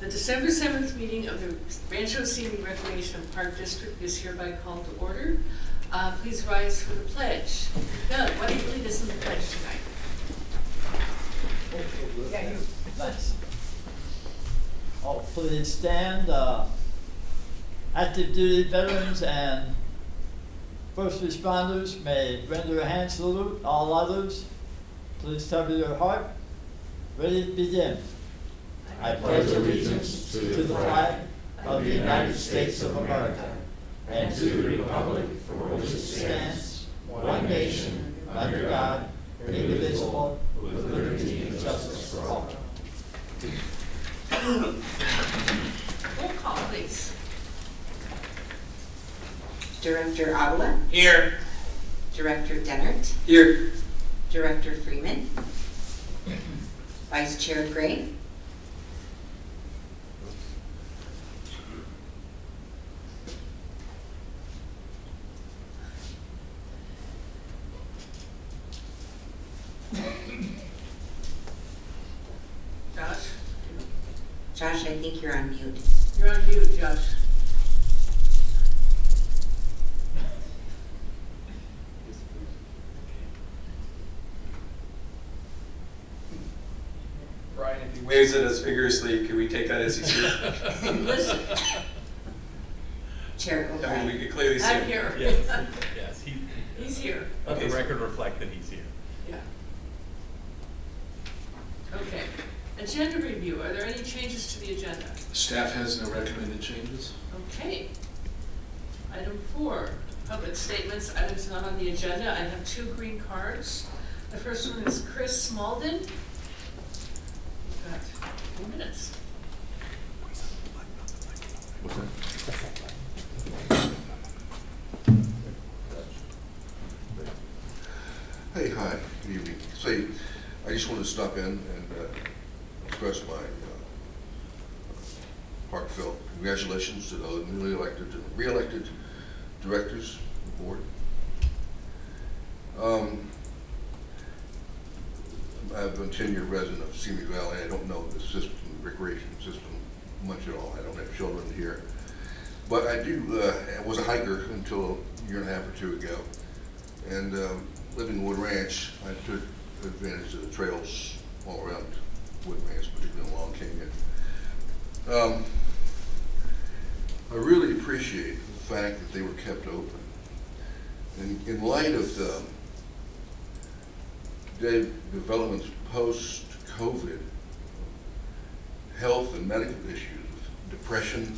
The December 7th meeting of the Rancho Simi Recreation and Park District is hereby called to order. Please rise for the pledge. Doug, why don't you lead us in the pledge tonight? Yeah, you. Nice. Oh, please stand. Active duty veterans and first responders may render a hand salute. All others, please cover your heart. Ready to begin. I pledge allegiance to the flag of the United States of America and to the republic for which it stands, one nation, under God, indivisible, with liberty and justice for all. Roll call, please. Director Avila. Here. Director Dennert. Here. Director Freeman. Vice Chair Gray. Josh? Josh, I think you're on mute. You're on mute, Josh. Brian, if he waves at us vigorously, can we take that as he's here? Listen. Chair I mean, O'Brien. we can clearly see I'm him. here. Yes, He's here. let the record reflect that he's here. Yeah. Okay. Agenda review. Are there any changes to the agenda? Staff has no recommended changes. Okay. Item 4, public statements. Items not on the agenda. I have 2 green cards. The first one is Chris Smalden. You've got 2 minutes. What's that? Hey, hi, good evening. Say, I just wanted to stop in and express my heartfelt congratulations to the newly elected and re-elected directors of the board. I've been a 10-year resident of Simi Valley. I don't know the system, the recreation system much at all. I don't have children here. But I do, I was a hiker until a year and a half or 2 ago. And living in Wood Ranch, I took advantage of the trails all around Wood Ranch, particularly along Canyon. I really appreciate the fact that they were kept open. And in light of the developments post-COVID, health and medical issues, depression,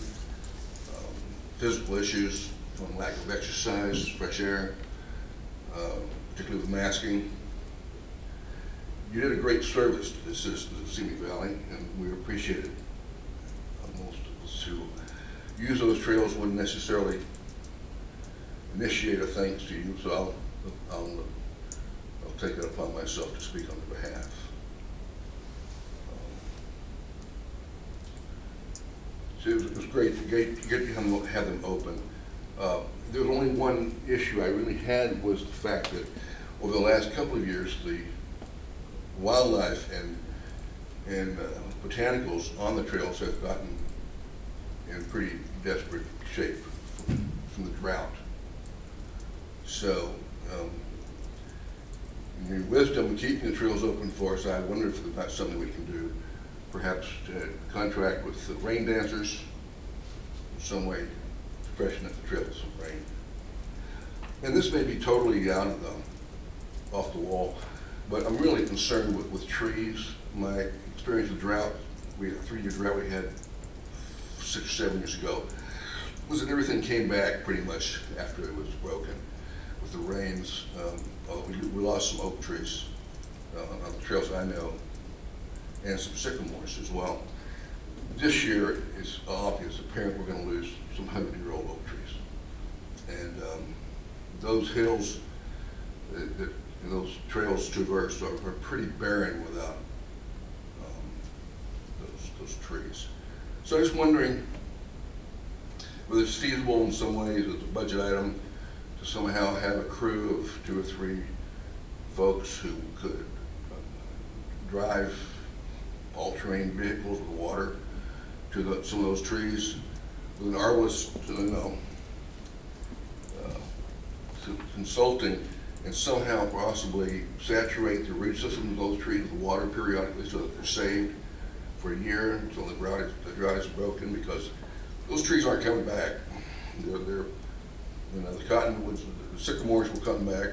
physical issues from lack of exercise, fresh air, particularly with masking. You did a great service to the citizens of Simi Valley, and we appreciate it. Most of us who use those trails wouldn't necessarily initiate a thanks to you, so I'll take that upon myself to speak on their behalf. So it was great to get to have them open. There was only one issue I really had was the fact that over the last couple of years, the wildlife and botanicals on the trails have gotten in pretty desperate shape from the drought. So, in your wisdom in keeping the trails open for us, I wonder if that's something we can do, perhaps to contract with the rain dancers in some way to freshen up the trails with some rain. And this may be totally out of off the wall, but I'm really concerned with trees. My experience with drought, we had a 3-year drought we had 6 or 7 years ago, was that everything came back pretty much after it was broken with the rains. We lost some oak trees on the trails I know, and some sycamores as well. This year, it's obvious, apparent we're going to lose some 100-year-old oak trees. And those hills that those trails traverse are pretty barren without those trees. So I was wondering whether it's feasible in some ways as a budget item to somehow have a crew of 2 or 3 folks who could drive all-terrain vehicles with water to some of those trees with an arborist, consulting and somehow possibly saturate the root system of those trees with water periodically so that they're saved for a year until the drought is broken, because those trees aren't coming back. They're the cottonwoods, the sycamores will come back,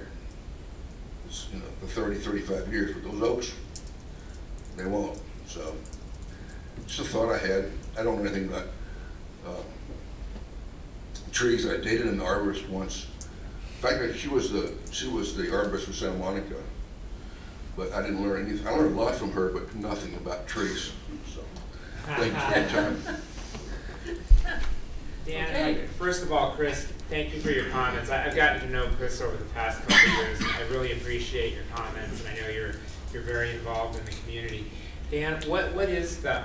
for 30, 35 years, but those oaks, they won't. So, just a thought I had. I don't know anything about trees. I dated an arborist once. In fact, she was the arborist for Santa Monica, but I didn't learn anything. I learned a lot from her, but nothing about trees. So, thank you for your time. Dan, Okay. first of all, Chris, thank you for your comments. I've gotten to know Chris over the past couple of years, and I really appreciate your comments, and I know you're very involved in the community. Dan, what is the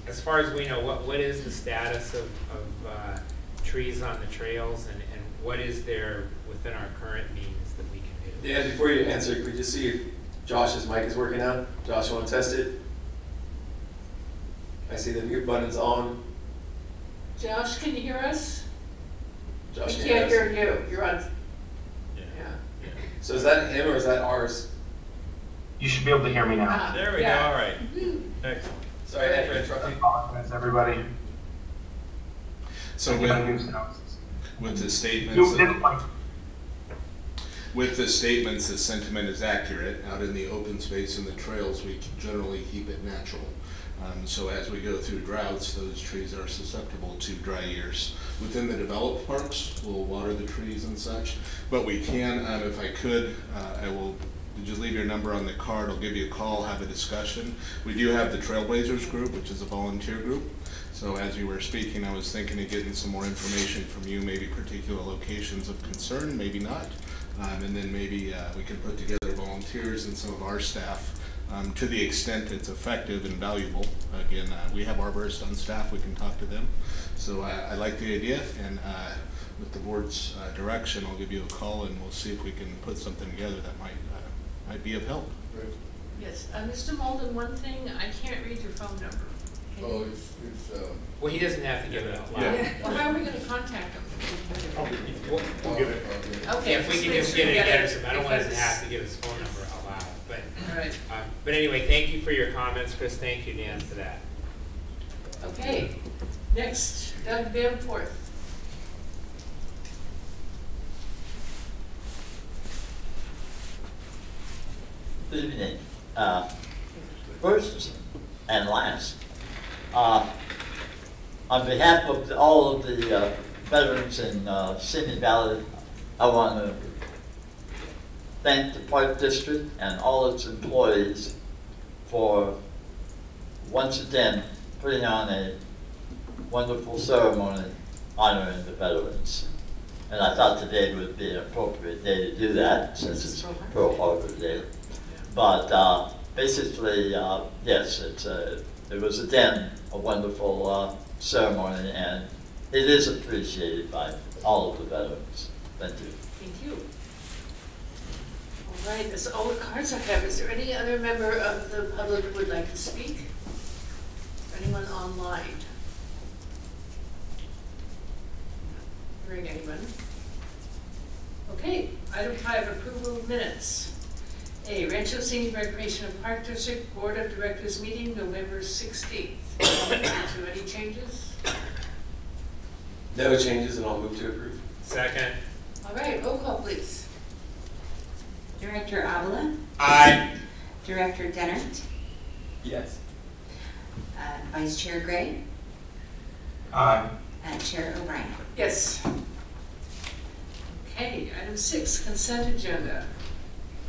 as far as we know, what is the status of trees on the trails, and what is there within our current means that we can do? Yeah, before you answer, could we just see if Josh's mic is working out? Josh, you want to test it? I see the mute button's on. Josh, can you hear us? Josh, We can you can't hear us? hear you. You're on. Yeah. Yeah. So is that him or is that ours? You should be able to hear me now. Ah, There we yeah. go, all right. Woo. Excellent. Sorry, I had to interrupt you. Apologize, everybody. So with the statements, You didn't like. the sentiment is accurate. Out in the open space and the trails, we generally keep it natural. So as we go through droughts, those trees are susceptible to dry years. Within the developed parks, we'll water the trees and such, but we can, if I could, I will just leave your number on the card. I'll give you a call, have a discussion. We do have the Trailblazers group, which is a volunteer group. So as you were speaking, I was thinking of getting some more information from you, maybe particular locations of concern, maybe not. And then maybe we can put together volunteers and some of our staff to the extent it's effective and valuable. Again, we have arborists on staff, we can talk to them. So I like the idea, and with the board's direction, I'll give you a call and we'll see if we can put something together that might be of help. Yes, Mr. Malden, one thing, I can't read your phone number. Can you- Oh, it's Well, he doesn't have to give it out loud. Yeah. Well, how are we gonna contact him? We'll give it. Okay. If we can make just sure get we it get together, I don't want him to because- have to give his phone number out loud, but. All right, But anyway, thank you for your comments, Chris. Thank you, Dan, for that. okay. Next, Doug Danforth. Good evening. First and last, on behalf of all of the veterans in Simi Valley, I want to thank the Park District and all its employees for once again putting on a wonderful ceremony honoring the veterans. And I thought today would be an appropriate day to do that since it's Pearl Harbor Day. But basically, yes, it was again a wonderful ceremony, and it is appreciated by all of the veterans. Thank you. Thank you. All right, that's all the cards I have. Is there any other member of the public who would like to speak? Anyone online? Hearing anyone? Okay, item 5, approval of minutes. A, Rancho Senior Recreation and Park District Board of Directors meeting, November 16th. Any changes? No changes, and I'll move to approve. Second. All right, roll call, please. Director Avila, Aye. Director Dennert, Yes. Vice Chair Gray, Aye. Chair O'Brien. Yes. Okay, item 6, consent agenda.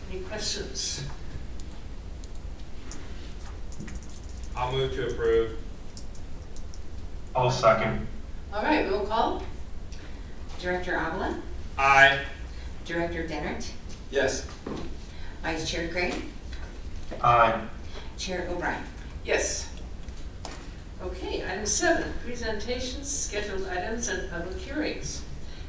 Any questions? I'll move to approve. I'll second. All right, roll call. Director Avila, Aye. Director Dennert, Yes. Vice Chair Gray, Aye. Chair O'Brien. Yes. Okay, item 7, presentations, scheduled items, and public hearings.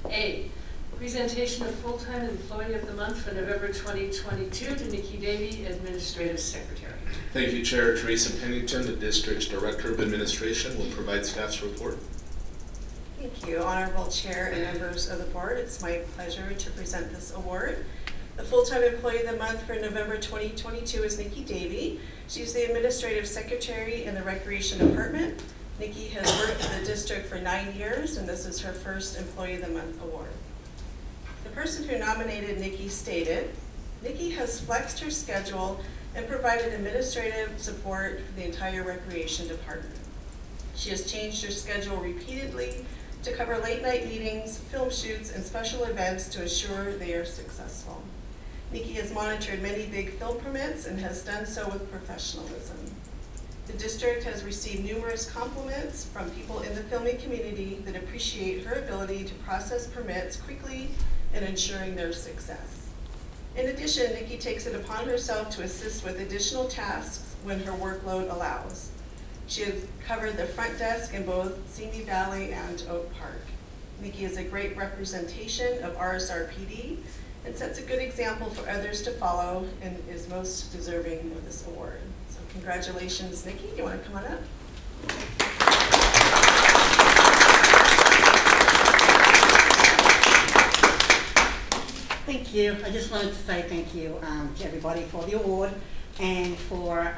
A, presentation of full-time employee of the month for November 2022 to Nikki Davy, Administrative Secretary. Thank you, Chair. Teresa Pennington, the District's Director of Administration, will provide staff's report. Thank you, Honorable Chair and members of the board. It's my pleasure to present this award. The Full-Time Employee of the Month for November 2022 is Nikki Davey. She's the Administrative Secretary in the Recreation Department. Nikki has worked for the district for 9 years, and this is her first Employee of the Month award. The person who nominated Nikki stated, Nikki has flexed her schedule and provided administrative support for the entire Recreation Department. She has changed her schedule repeatedly to cover late night meetings, film shoots, and special events to ensure they are successful. Nikki has monitored many big film permits and has done so with professionalism. The district has received numerous compliments from people in the filming community that appreciate her ability to process permits quickly and ensuring their success. In addition, Nikki takes it upon herself to assist with additional tasks when her workload allows. She has covered the front desk in both Simi Valley and Oak Park. Nikki is a great representation of RSRPD and sets a good example for others to follow and is most deserving of this award. So congratulations, Nikki. You want to come on up? Thank you. I just wanted to say thank you to everybody for the award and for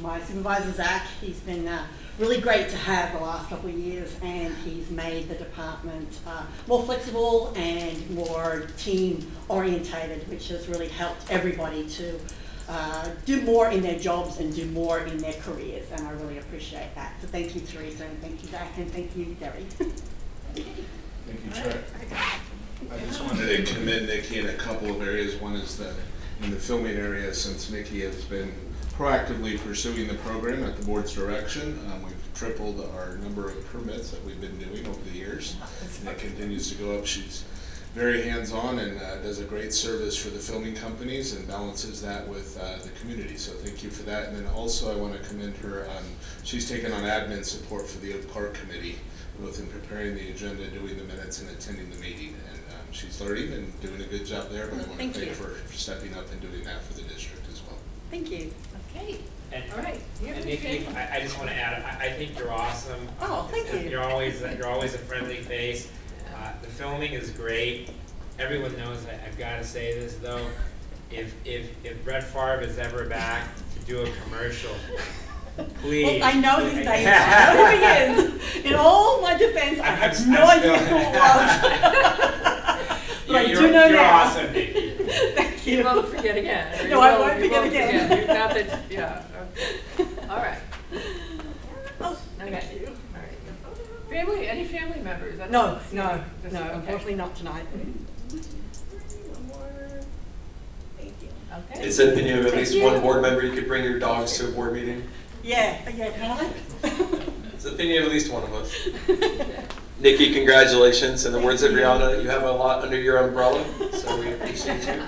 my supervisor, Zach. He's been really great to have the last couple of years, and he's made the department more flexible and more team orientated, which has really helped everybody to do more in their jobs and do more in their careers, and I really appreciate that. So thank you, Teresa, and thank you, Zach, and thank you, Derry. Thank you, Chair. I just wanted to commend Nikki in a couple of areas. One is that in the filming area, since Nikki has been proactively pursuing the program at the board's direction, we've tripled our number of permits that we've been doing over the years, and it continues to go up. She's very hands-on and does a great service for the filming companies and balances that with the community, so thank you for that. And then also I want to commend her on, she's taken on admin support for the Oak Park Committee, both in preparing the agenda, doing the minutes, and attending the meeting. And she's learning and doing a good job there, but I want to thank her for stepping up and doing that for the district as well. Thank you. Okay. And, All right. And Nikki, I just want to add, I think you're awesome. Oh, thank you. You're always a friendly face. The filming is great. Everyone knows I've got to say this though. If Brett Favre is ever back to do a commercial, please. Well, I know his name. I know who he is. In all my defense, I have no idea who it was. But I do know you're now. Awesome, Nikki. Thank you. You won't forget again. No, I won't forget again. You've got the, yeah, okay. All right. Oh, Okay. thank you. All right. Family, any family members? That's No, just no, okay. unfortunately not tonight. One more. Thank you. Okay. It said, can you have at least Thank one you. board member you could bring your dogs to a board meeting? Yeah, can I? It's the opinion of at least one of us. Nikki, congratulations. In the words of Rihanna, you have a lot under your umbrella, so we appreciate you.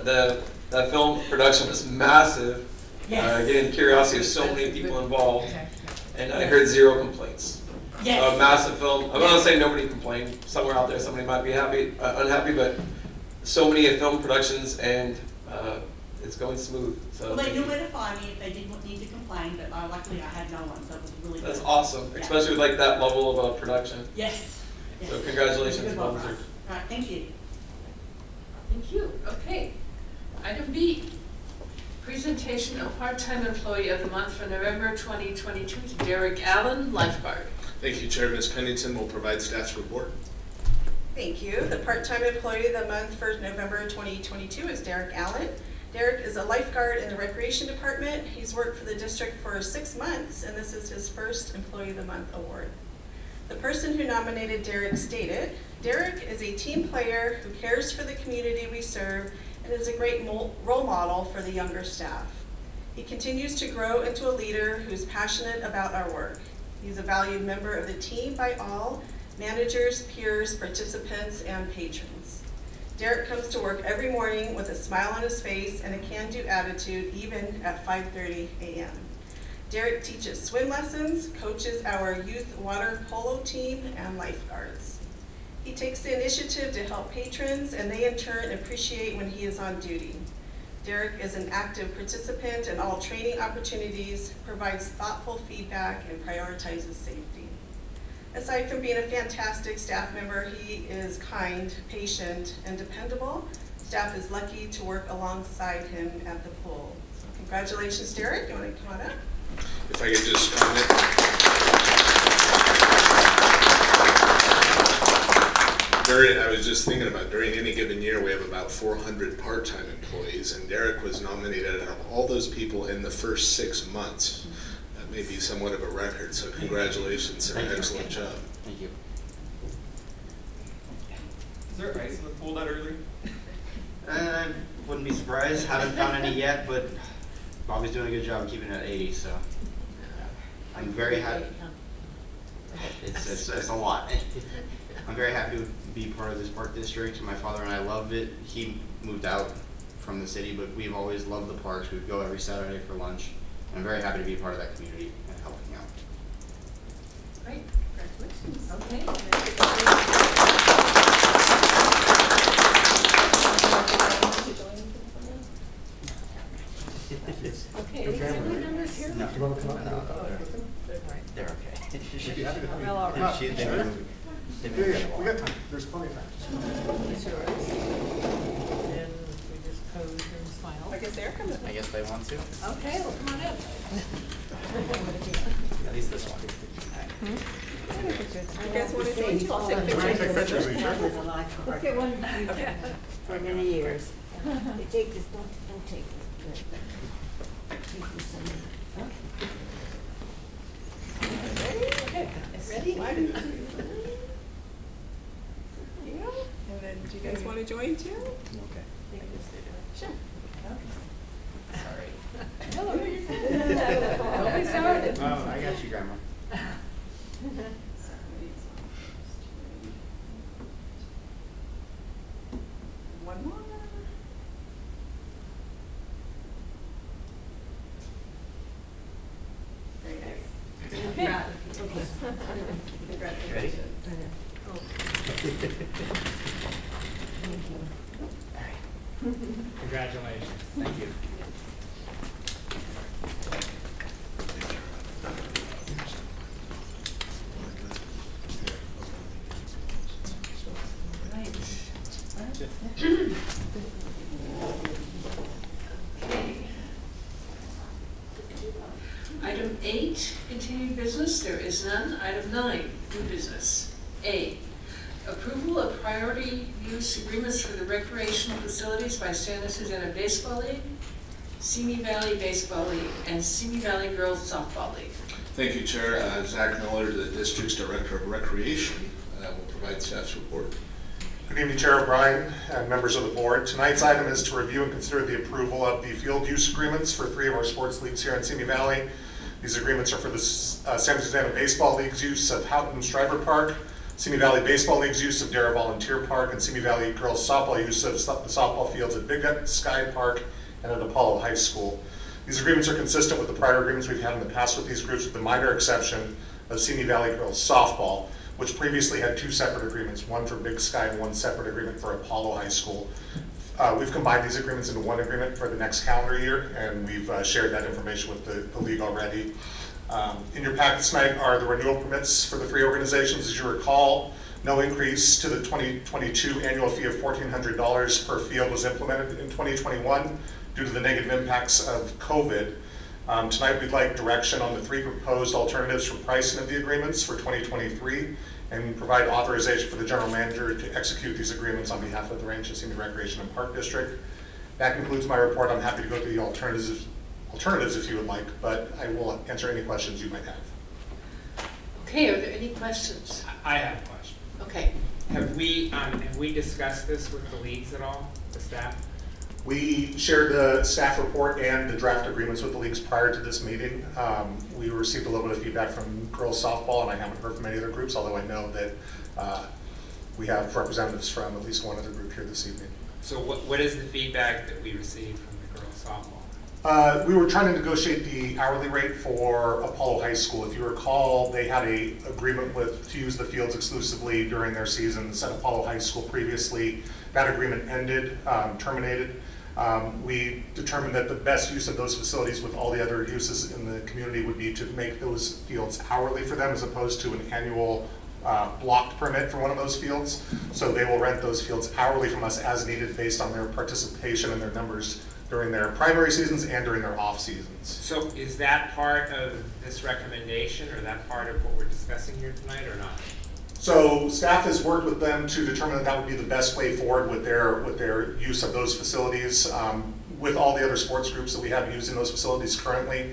That film production was massive. Yes. Getting the curiosity of so many people involved, Okay. and I heard 0 complaints. Yes. A massive film. I'm not saying nobody complained. Somewhere out there, somebody might be unhappy, but so many film productions, and it's going smooth. So Well, they knew where to find me if they did need to complain, but luckily I had no one, so it was really good. that's awesome, Yeah. especially with like that level of production. Yes. Yes. So congratulations, Good well one for us. deserved. All right, thank you. Thank you. Okay. Item B, presentation of part-time employee of the month for November 2022 to Derek Allen, lifeguard. Thank you, Chair. Ms. Pennington will provide staff's report. Thank you. The part-time employee of the month for November 2022 is Derek Allen. Derek is a lifeguard in the Recreation Department. He's worked for the district for 6 months, and this is his first Employee of the Month award. The person who nominated Derek stated, Derek is a team player who cares for the community we serve and is a great role model for the younger staff. He continues to grow into a leader who's passionate about our work. He's a valued member of the team by all, managers, peers, participants, and patrons. Derek comes to work every morning with a smile on his face and a can-do attitude, even at 5:30 a.m. Derek teaches swim lessons, coaches our youth water polo team, and lifeguards. He takes the initiative to help patrons, and they in turn appreciate when he is on duty. Derek is an active participant in all training opportunities, provides thoughtful feedback, and prioritizes safety. Aside from being a fantastic staff member, he is kind, patient, and dependable. Staff is lucky to work alongside him at the pool. So congratulations, Derek. You want to come on up? If I could just comment. I was just thinking about during any given year, we have about 400 part-time employees, and Derek was nominated out of all those people in the first 6 months. That may be somewhat of a record, so congratulations, sir. Excellent job. Thank you. Is there ice in the pool that early? I wouldn't be surprised. Haven't found any yet, but Bobby's doing a good job keeping it at 80, so I'm very happy. It's a lot. I'm very happy to be part of this park district. My father and I love it. He moved out from the city, but we've always loved the parks. We would go every Saturday for lunch. I'm very happy to be a part of that community and helping out. Great, congratulations. Okay. Okay, any family members here? No. You want to come up? No, they're okay. Well, all right. They've been moving. We got time. There's plenty of time. It's yours. And we just pose and smile. I guess they're coming. I guess they want to. Okay, well, come on up. At least this one. You guys want to join too? I'll take pictures. Pictures of each other. Let's get one for many years. Take this, don't take this. Take this one. Okay. Ready? And then, do you guys want to join too? Okay. Sure. Sorry. Hello. Don't be sorry. Oh, I got you, Grandma. One more. Very nice. Congratulations. Ready? Congratulations. Thank you. Item 8, continued business, there is none. Item 9, new business. A, approval of priority use agreements for the recreational facilities by Santa Susana Baseball League, Simi Valley Baseball League, and Simi Valley Girls Softball League. Thank you, Chair. Zach Miller, the District's Director of Recreation, will provide staff's report. Good evening, Chair O'Brien and members of the board. Tonight's item is to review and consider the approval of the field use agreements for 3 of our sports leagues here in Simi Valley. These agreements are for the Santa Susana Baseball League's use of Houghton Stryver Park, Simi Valley Baseball League's use of Dara Volunteer Park, and Simi Valley Girls Softball use of the softball fields at Big Sky Park and at Apollo High School. These agreements are consistent with the prior agreements we've had in the past with these groups, with the minor exception of Simi Valley Girls Softball, which previously had 2 separate agreements, one for Big Sky and 1 separate agreement for Apollo High School. We've combined these agreements into 1 agreement for the next calendar year, and we've shared that information with the league already. In your packets tonight are the renewal permits for the 3 organizations. As you recall, no increase to the 2022 annual fee of $1,400 per field was implemented in 2021 due to the negative impacts of COVID. Tonight we'd like direction on the 3 proposed alternatives for pricing of the agreements for 2023 and provide authorization for the general manager to execute these agreements on behalf of the Rancho Simi Recreation and Park District. That concludes my report. I'm happy to go through the alternatives if you would like, but I will answer any questions you might have. Okay, are there any questions? I have a question. Okay. Have we discussed this with the leagues at all, the staff? We shared the staff report and the draft agreements with the leagues prior to this meeting. We received a little bit of feedback from girls softball, and I haven't heard from any other groups, although I know that we have representatives from at least one other group here this evening. So what is the feedback that we received from the girls softball? We were trying to negotiate the hourly rate for Apollo High School. If you recall, they had an agreement to use the fields exclusively during their seasons at Apollo High School previously. That agreement ended, terminated. We determined that the best use of those facilities with all the other uses in the community would be to make those fields hourly for them as opposed to an annual blocked permit for one of those fields. So they will rent those fields hourly from us as needed based on their participation and their numbers during their primary seasons and during their off seasons. So is that part of this recommendation, or that part of what we're discussing here tonight, or not? So staff has worked with them to determine that that would be the best way forward with their use of those facilities. With all the other sports groups that we have using those facilities currently,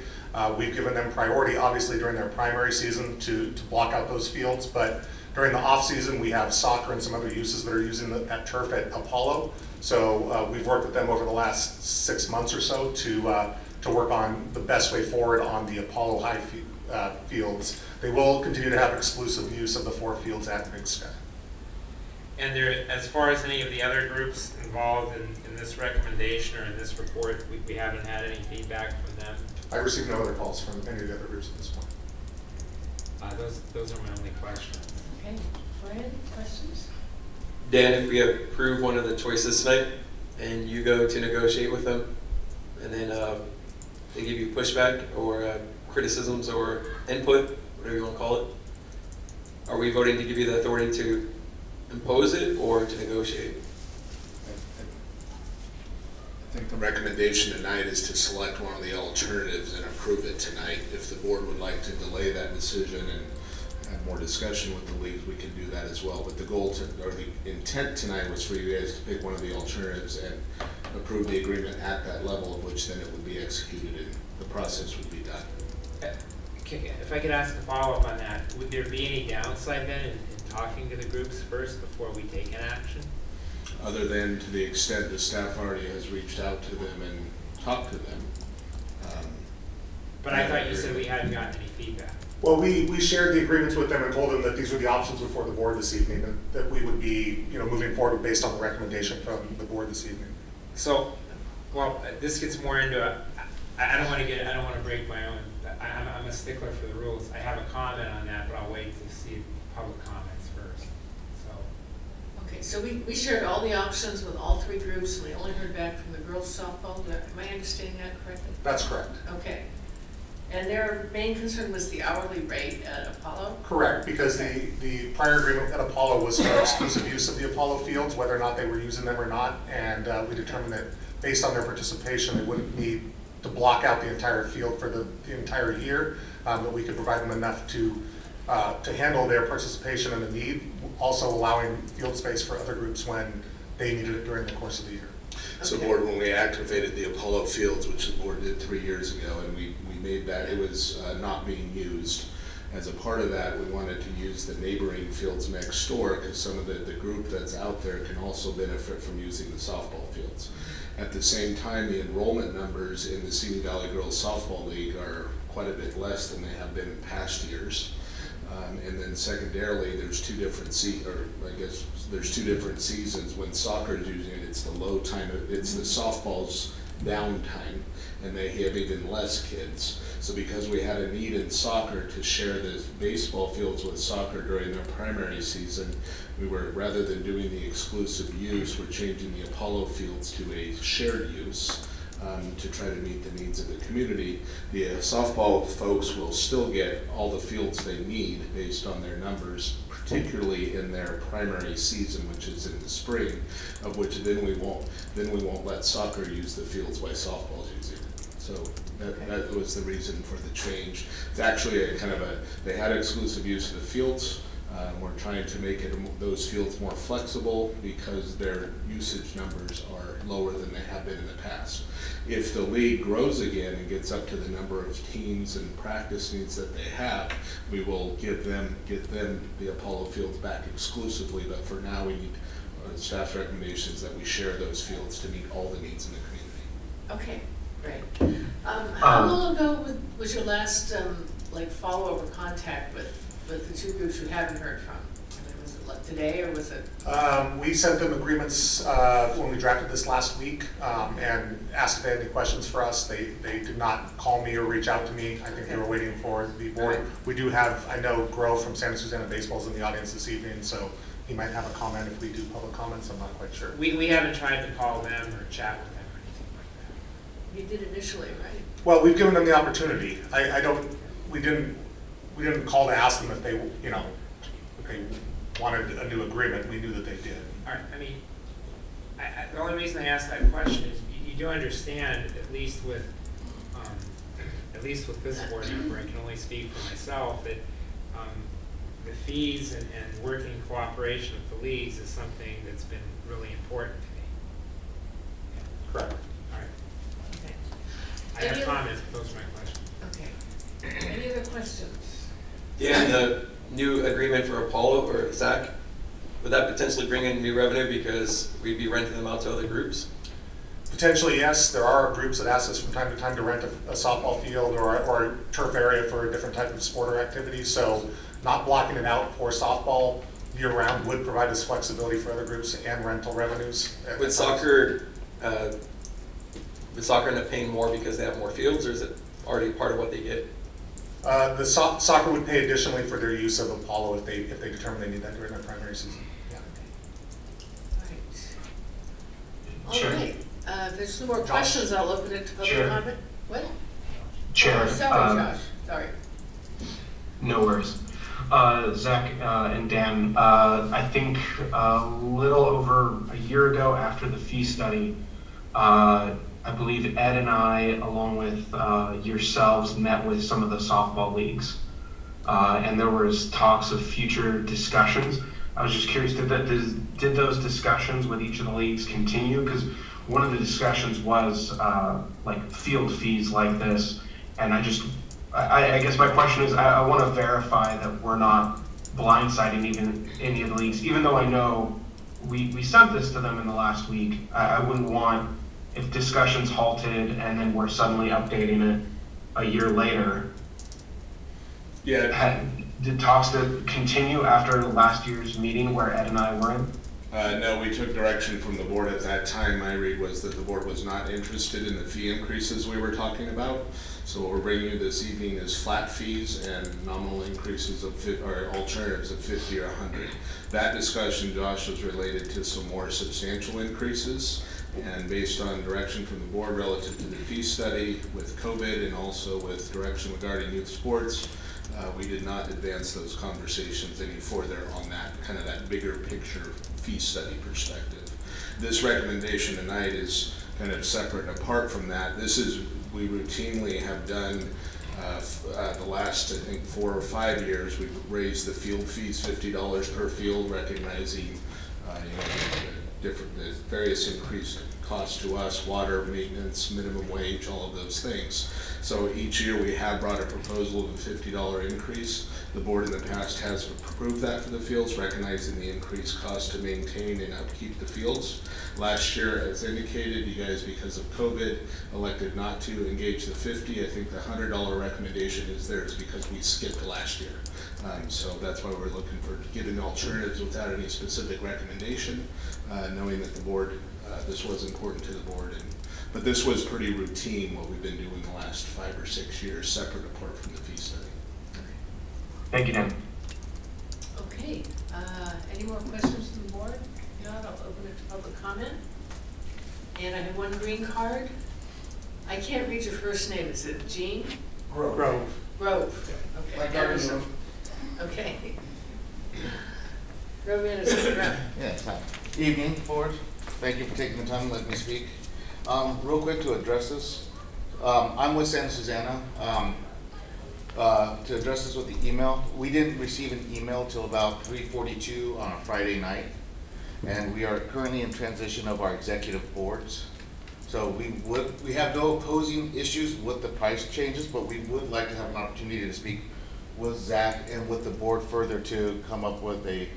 we've given them priority, obviously, during their primary season to block out those fields. But during the off season, we have soccer and some other uses that are using that turf at Apollo. So we've worked with them over the last 6 months or so to work on the best way forward on the Apollo High fields. They will continue to have exclusive use of the 4 fields at Big Sky. And there, as far as any of the other groups involved in this recommendation or in this report, we haven't had any feedback from them? I received no other calls from any of the other groups at this point. Those are my only questions. Okay, Brian, questions? Dan, if we approve one of the choices tonight and you go to negotiate with them and then they give you pushback or criticisms or input, whatever you want to call it, are we voting to give you the authority to impose it or to negotiate? I think the recommendation tonight is to select one of the alternatives and approve it tonight. If the board would like to delay that decision and have more discussion with the leagues, we can do that as well. But the goal or the intent tonight was for you guys to pick one of the alternatives and approve the agreement at that level, of which then it would be executed and the process would be done. If I could ask a follow-up on that, would there be any downside then in talking to the groups first before we take an action? Other than to the extent the staff already has reached out to them and talked to them. But I thought you said we hadn't gotten any feedback. Well, we shared the agreements with them and told them that these were the options before the board this evening, and that we would be, moving forward based on the recommendation from the board this evening. So, well, this gets more into I don't want to break my own. I'm a stickler for the rules. I have a comment on that, but I'll wait to see public comments first. So. Okay, so we shared all the options with all 3 groups, and we only heard back from the girls softball. Am I understanding that correctly? That's correct. Okay. And their main concern was the hourly rate at Apollo? Correct, because the prior agreement at Apollo was for exclusive use of the Apollo fields, whether or not they were using them or not, and we determined that based on their participation, they wouldn't need to block out the entire field for the entire year, that we could provide them enough to handle their participation and the need, also allowing field space for other groups when they needed it during the course of the year. So board, when we activated the Apollo fields, which the board did 3 years ago, and we made that, it was not being used. As a part of that, we wanted to use the neighboring fields next door because some of the group that's out there can also benefit from using the softball fields. At the same time, the enrollment numbers in the Simi Valley Girls Softball League are quite a bit less than they have been in past years. And then secondarily, there's two different there's 2 different seasons. When soccer is using it, it's the low time, it's the softball's downtime, and they have even less kids. So because we had a need in soccer to share the baseball fields with soccer during their primary season, we were, rather than doing the exclusive use, we're changing the Apollo fields to a shared use to try to meet the needs of the community. The softball folks will still get all the fields they need based on their numbers, particularly in their primary season, which is in the spring, of which then we won't let soccer use the fields while softball's using it. So that was the reason for the change. It's actually they had exclusive use of the fields. We're trying to make those fields more flexible because their usage numbers are lower than they have been in the past. If the league grows again and gets up to the number of teams and practice needs that they have, we will get them the Apollo fields back exclusively. But for now, we need staff's recommendations that we share those fields to meet all the needs in the community. Okay, great. How long ago was your last follow-up or contact with the 2 groups you haven't heard from? I mean, was it like today or was it? We sent them agreements when we drafted this last week and asked if they had any questions for us. They did not call me or reach out to me. I think they were waiting for the board. Right. We do have, I know Grove from Santa Susana Baseball's in the audience this evening, so he might have a comment if we do public comments. I'm not quite sure. We haven't tried to call them or chat with them or You did initially, right? Well, we've given them the opportunity. We didn't call to ask them if they, you know, if they wanted a new agreement. We knew that they did. All right, I mean, the only reason I asked that question is you do understand, at least with this board member, I can only speak for myself, that the fees and working cooperation with the leagues is something that's been really important to me. Correct. All right. Okay. I have comments, but those are my questions. Okay. Any other questions? Yeah, the new agreement for Apollo or Zach, would that potentially bring in new revenue because we'd be renting them out to other groups? Potentially, yes. There are groups that ask us from time to time to rent a softball field or a turf area for a different type of sport or activity. So not blocking it out for softball year-round would provide us flexibility for other groups and rental revenues. Would soccer end up paying more because they have more fields, or is it already part of what they get? The soccer would pay additionally for their use of Apollo if they determine they need that during their primary season. Yeah. All Sure. right. If there's no more questions, I'll open it to public Sure. comment. What? Chair. Oh, sorry, Josh. Sorry. No worries. Zach and Dan, I think a little over a year ago after the fee study, I believe Ed and I, along with yourselves, met with some of the softball leagues. And there was talks of future discussions. I was just curious, did those discussions with each of the leagues continue? Because one of the discussions was like field fees like this, and I guess my question is, I want to verify that we're not blindsiding even any of the leagues, even though I know we sent this to them in the last week. I wouldn't want, if discussions halted and then we're suddenly updating it a year later. Yeah. Did talks continue after last year's meeting where Ed and I were in? No, we took direction from the board at that time. My read was that the board was not interested in the fee increases we were talking about. So what we're bringing you this evening is flat fees and nominal increases or alternatives of 50 or 100. That discussion, Josh, was related to some more substantial increases, and based on direction from the board relative to the fee study with COVID and also with direction regarding youth sports, we did not advance those conversations any further on that kind of that bigger picture fee study perspective. This recommendation tonight is kind of separate and apart from that. This is, we routinely have done the last, I think, 4 or 5 years, we've raised the field fees $50 per field, recognizing the various increased costs to us, water, maintenance, minimum wage, all of those things. So each year we have brought a proposal of a $50 increase. The board in the past has approved that for the fields, recognizing the increased cost to maintain and upkeep the fields. Last year, as indicated, you guys, because of COVID, elected not to engage the 50. I think the $100 recommendation is there is because we skipped last year. So that's why we're looking for giving alternatives without any specific recommendation, knowing that the board, this was important to the board. But this was pretty routine, what we've been doing the last 5 or 6 years, separate apart from the fee study. Thank you, Dan. Okay. Any more questions from the board? If not, I'll open it to public comment. And I have one green card. I can't read your first name. Is it Jean? Grove. Grove. Okay. Like Anderson. Okay. Grove Anderson, rep. Yes, hi. Evening, board. Thank you for taking the time to let me speak. Real quick to address this, I'm with Santa Susana. To address this with the email, we didn't receive an email till about 3:42 on a Friday night, and we are currently in transition of our executive boards. So we have no opposing issues with the price changes, but we would like to have an opportunity to speak with Zach and with the board further to come up with a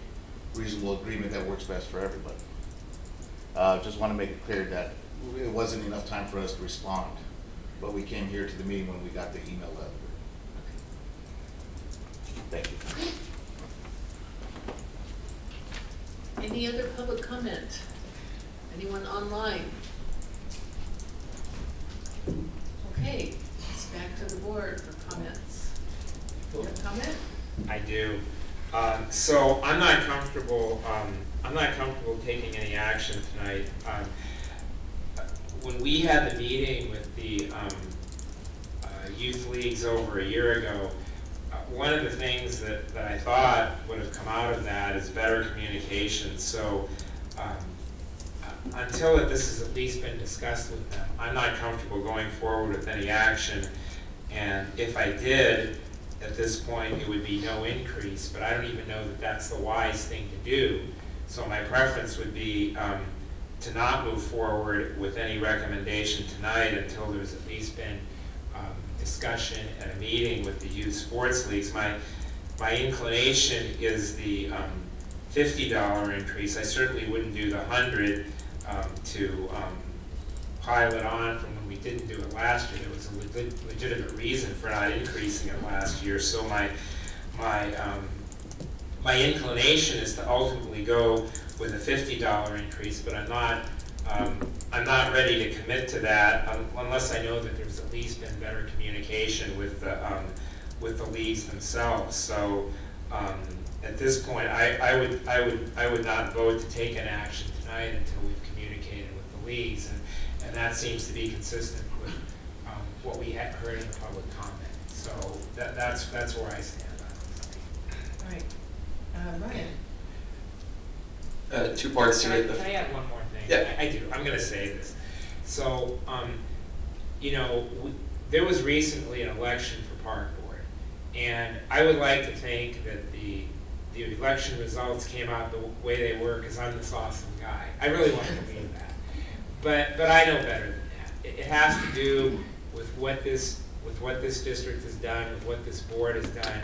reasonable agreement that works best for everybody. Just want to make it clear that it wasn't enough time for us to respond, but we came here to the meeting when we got the email letter. Thank you. Any other public comment? Anyone online? Okay, it's back to the board for comments. You have a comment? I do. So I'm not comfortable taking any action tonight. when we had the meeting with the youth leagues over a year ago, one of the things that I thought would have come out of that is better communication. So until this has at least been discussed with them, I'm not comfortable going forward with any action. And if I did, at this point, it would be no increase, but I don't even know that that's the wise thing to do. So my preference would be to not move forward with any recommendation tonight until there's at least been discussion at a meeting with the youth sports leagues. My inclination is the $50 increase. I certainly wouldn't do the $100 to pile it on from when we didn't do it last year. There was a legitimate reason for not increasing it last year. So my inclination is to ultimately go with a $50 increase, but I'm not ready to commit to that unless I know that there's at least been better communication with the leagues themselves. So at this point, I would not vote to take an action tonight until we've communicated with the leagues, and that seems to be consistent with what we had heard in the public comment. So that's where I stand on this. All right, Ryan. 2 parts to it. Can I add one more thing? Yeah. I do. I'm going to say this. So, you know, there was recently an election for Park Board, and I would like to think that the election results came out the way they were because I'm this awesome guy. I really want to believe that. But I know better than that. It has to do with what this district has done, with what this board has done,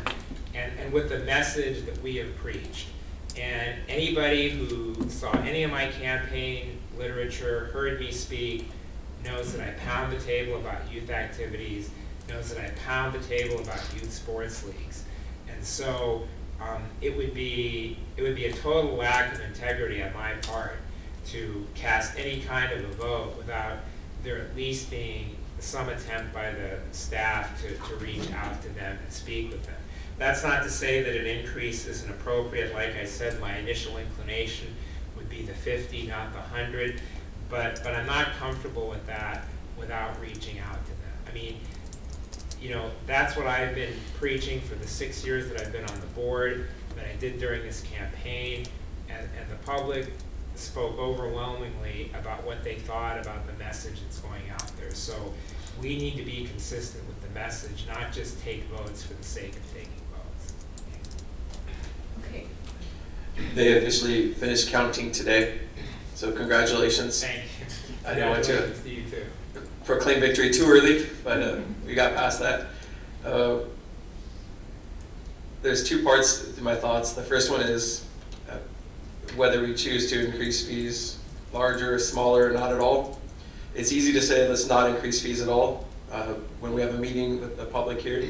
and with the message that we have preached. And anybody who saw any of my campaign literature, heard me speak, knows that I pound the table about youth activities, knows that I pound the table about youth sports leagues. And so it would be a total lack of integrity on my part to cast any kind of a vote without there at least being some attempt by the staff to reach out to them and speak with them. That's not to say that an increase isn't appropriate. Like I said, my initial inclination would be the 50, not the 100, but I'm not comfortable with that without reaching out to them. I mean, you know, that's what I've been preaching for the 6 years that I've been on the board, that I did during this campaign, and the public spoke overwhelmingly about what they thought about the message that's going out there. So we need to be consistent with the message, not just take votes for the sake of taking votes. Okay. They officially finished counting today, so congratulations. Thank you. I didn't want to Congratulations to you too. proclaim victory too early, but we got past that. There's 2 parts to my thoughts. The first one is whether we choose to increase fees larger, smaller, or not at all. It's easy to say let's not increase fees at all when we have a meeting with the public here.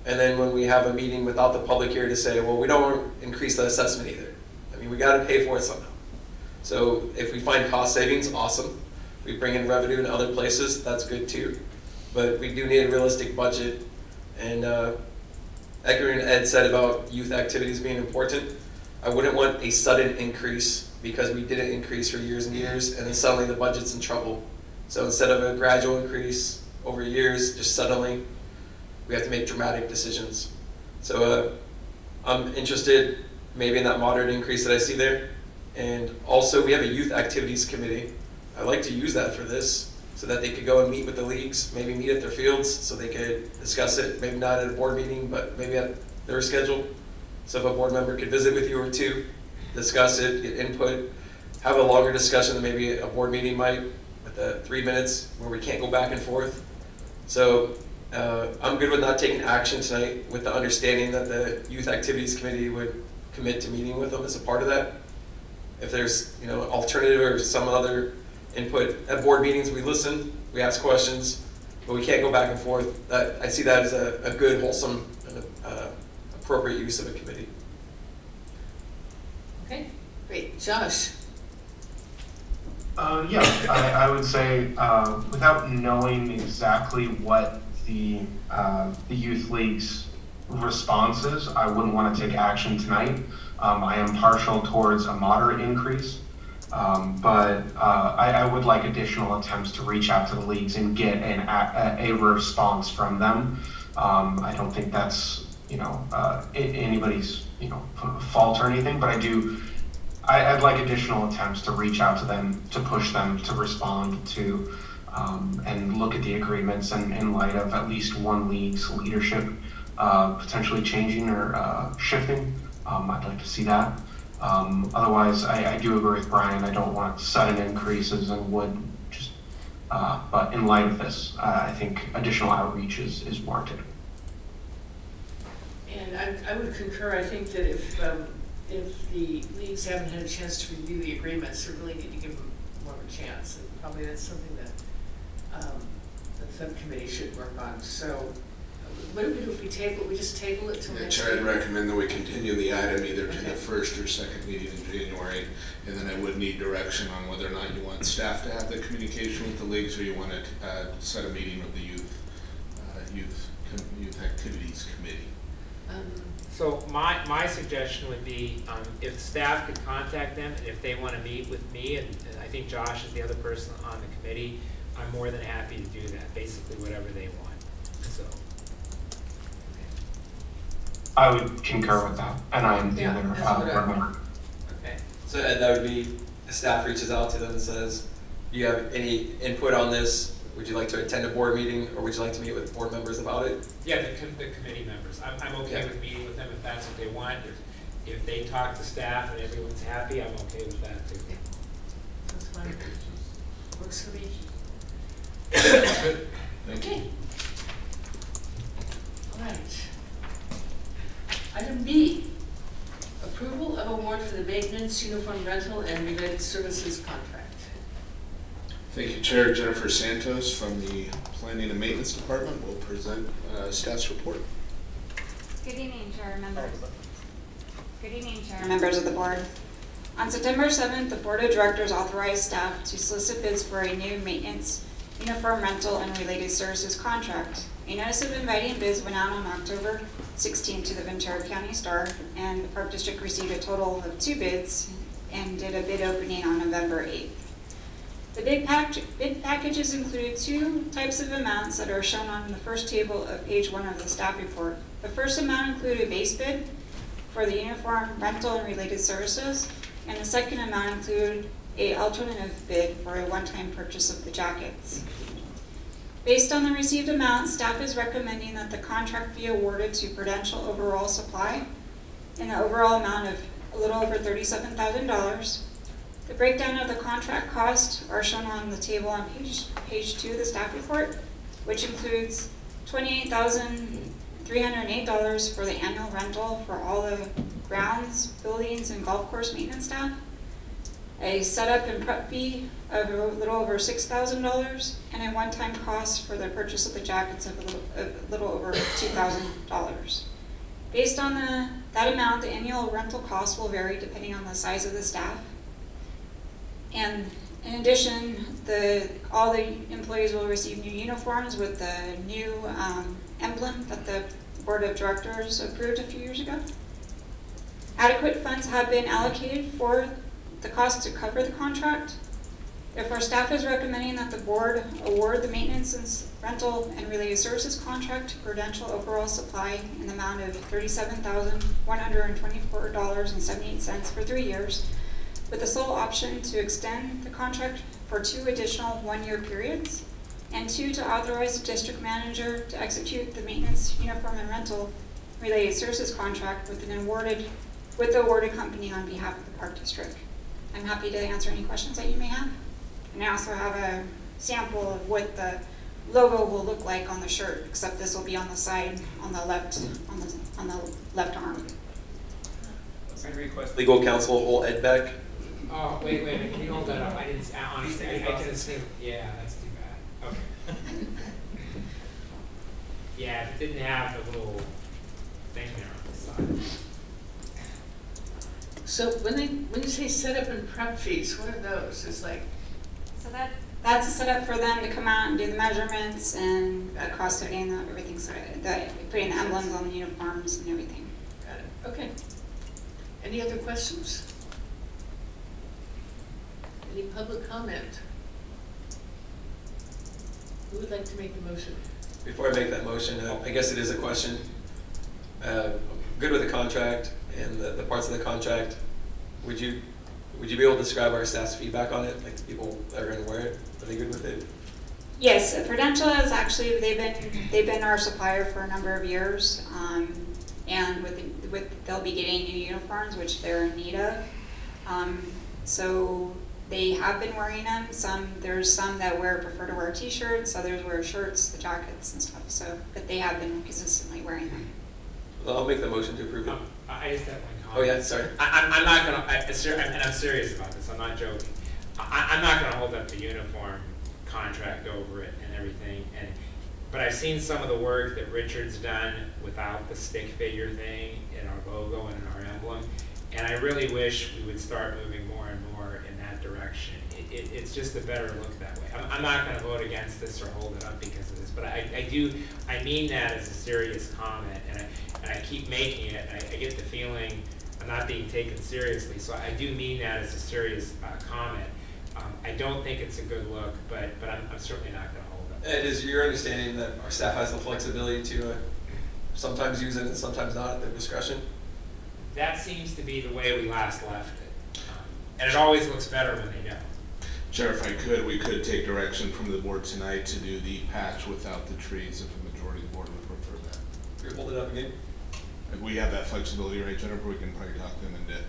And then when we have a meeting without the public here to say, well, we don't want to increase the assessment either. I mean, we got to pay for it somehow. So if we find cost savings, awesome. We bring in revenue in other places, that's good too. But we do need a realistic budget. And echoing what Ed said about youth activities being important, I wouldn't want a sudden increase because we didn't increase for years and years, and then suddenly the budget's in trouble. So instead of a gradual increase over years, just suddenly, we have to make dramatic decisions. So I'm interested maybe in that moderate increase that I see there. And also we have a youth activities committee. I like to use that for this so that they could go and meet with the leagues, maybe meet at their fields so they could discuss it, maybe not at a board meeting, but maybe at their schedule. So if a board member could visit with you or 2, discuss it, get input, have a longer discussion than maybe a board meeting might with the 3 minutes where we can't go back and forth. So I'm good with not taking action tonight with the understanding that the Youth Activities Committee would commit to meeting with them as a part of that. If there's alternative or some other input at board meetings, we listen, we ask questions, but we can't go back and forth. I see that as a good, wholesome, and appropriate use of a committee. Okay, great. Josh? Yeah, I would say without knowing exactly what the youth league's response is, I wouldn't want to take action tonight. I am partial towards a moderate increase. But I would like additional attempts to reach out to the leagues and get a response from them. I don't think that's, anybody's, fault or anything, but I'd like additional attempts to reach out to them, to push them to respond to, and look at the agreements in light of at least one league's leadership potentially changing or shifting. I'd like to see that. Otherwise, I do agree with Brian. I don't want sudden increases and would just, but in light of this, I think additional outreach is warranted. And I would concur. I think that if the leagues haven't had a chance to review the agreements, they really need to give them more of a chance. And probably that's something that the subcommittee should work on. So what do we do if we table? We just table it till next Chair, I'd week? recommend that we continue the item either to the first or second meeting in January, and then I would need direction on whether or not you want staff to have the communication with the leagues, or you want to set a meeting of the youth activities committee. So my suggestion would be if staff could contact them, and if they want to meet with me, and I think Josh is the other person on the committee, I'm more than happy to do that, basically whatever they want. So. I would concur with that, and I am the other board member. Okay. So and that would be, the staff reaches out to them and says, do you have any input on this? Would you like to attend a board meeting, or would you like to meet with board members about it? Yeah, the committee members. I'm okay with meeting with them if that's what they want. If they talk to staff and everyone's happy, I'm okay with that too. That's fine. Works for me. Good. Thank you. Okay. All right. Item B, approval of award for the maintenance, uniform rental, and related services contract. Thank you, Chair. Jennifer Santos from the Planning and Maintenance Department will present staff's report. Good evening, Chair members. Good evening, Chair members of the board. On September 7th, the Board of Directors authorized staff to solicit bids for a new maintenance, uniform rental, and related services contract. A notice of inviting bids went out on October 16th to the Ventura County Star, and the Park District received a total of 2 bids and did a bid opening on November 8th. The bid packages included 2 types of amounts that are shown on the first table of page 1 of the staff report. The first amount included a base bid for the uniform rental and related services, and the second amount included an alternative bid for a one-time purchase of the jackets. Based on the received amount, staff is recommending that the contract be awarded to Prudential Overall Supply in the overall amount of a little over $37,000. The breakdown of the contract costs are shown on the table on page 2 of the staff report, which includes $28,308 for the annual rental for all the grounds, buildings, and golf course maintenance staff, a setup and prep fee of a little over $6,000, and a one-time cost for the purchase of the jackets of a little over $2,000. Based on that amount, the annual rental cost will vary depending on the size of the staff. And in addition, all the employees will receive new uniforms with the new emblem that the Board of Directors approved a few years ago. Adequate funds have been allocated for the cost to cover the contract. Therefore, staff is recommending that the board award the maintenance and rental and related services contract to Prudential Overall Supply in the amount of $37,124.78 for 3 years, with the sole option to extend the contract for 2 additional one-year periods, and 2, to authorize the district manager to execute the maintenance, uniform, and rental related services contract with the awarded company on behalf of the Park District. I'm happy to answer any questions that you may have. And I also have a sample of what the logo will look like on the shirt, except this will be on the side, on the left arm. I request legal counsel hold Ed back. Oh, wait, can you hold that up? I didn't, honestly, I didn't see, yeah, that's too bad. Okay. Yeah, if it didn't have the little thing there on the side. So when you say setup and prep fees, what are those? It's like, so that's a setup for them to come out and do the measurements and cost of getting everything started, putting the emblems on the uniforms and everything. Got it. Okay. Any other questions? Any public comment? Who would like to make the motion? Before I make that motion, I guess it is a question. I'm good with the contract and the parts of the contract. Would you be able to describe our staff's feedback on it? Like the people that are going to wear it, are they good with it? Yes, Prudential is actually, they've been our supplier for a number of years, and they'll be getting new uniforms, which they're in need of. So they have been wearing them. There's some that prefer to wear t-shirts, others wear shirts, the jackets and stuff. So, but they have been consistently wearing them. Well, I'll make the motion to approve it. I just have one comment. Oh yeah, sorry. I'm not gonna, and I'm serious about this, I'm not joking. I'm not gonna hold up the uniform contract over it and everything, but I've seen some of the work that Richard's done without the stick figure thing in our logo and in our emblem, and I really wish we would start moving more and more in that direction. It's just a better look that way. I'm not gonna vote against this or hold it up because of this, but I mean that as a serious comment, and I keep making it, and I get the feeling I'm not being taken seriously, so I do mean that as a serious comment. I don't think it's a good look, but I'm certainly not going to hold it. And is your understanding that our staff has the flexibility to sometimes use it and sometimes not at their discretion? That seems to be the way we last left it. And it always looks better when they don't. Chair, if I could, we could take direction from the board tonight to do the patch without the trees if a majority of the board would prefer that. Can you hold it up again? If we have that flexibility, right, Jennifer, we can probably talk them into it.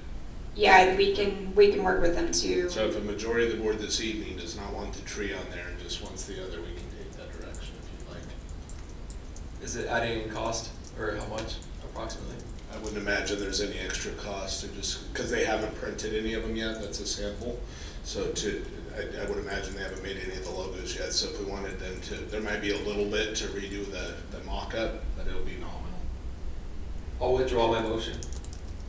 Yeah, we can work with them too. So if a majority of the board this evening does not want the tree on there and just wants the other, we can take that direction if you'd like. Is it adding any cost, or how much approximately? I wouldn't imagine there's any extra cost, or just because they haven't printed any of them yet. That's a sample. So I would imagine they haven't made any of the logos yet. So if we wanted them to, there might be a little bit to redo the mock-up, but it'll be nominal. I'll withdraw my motion.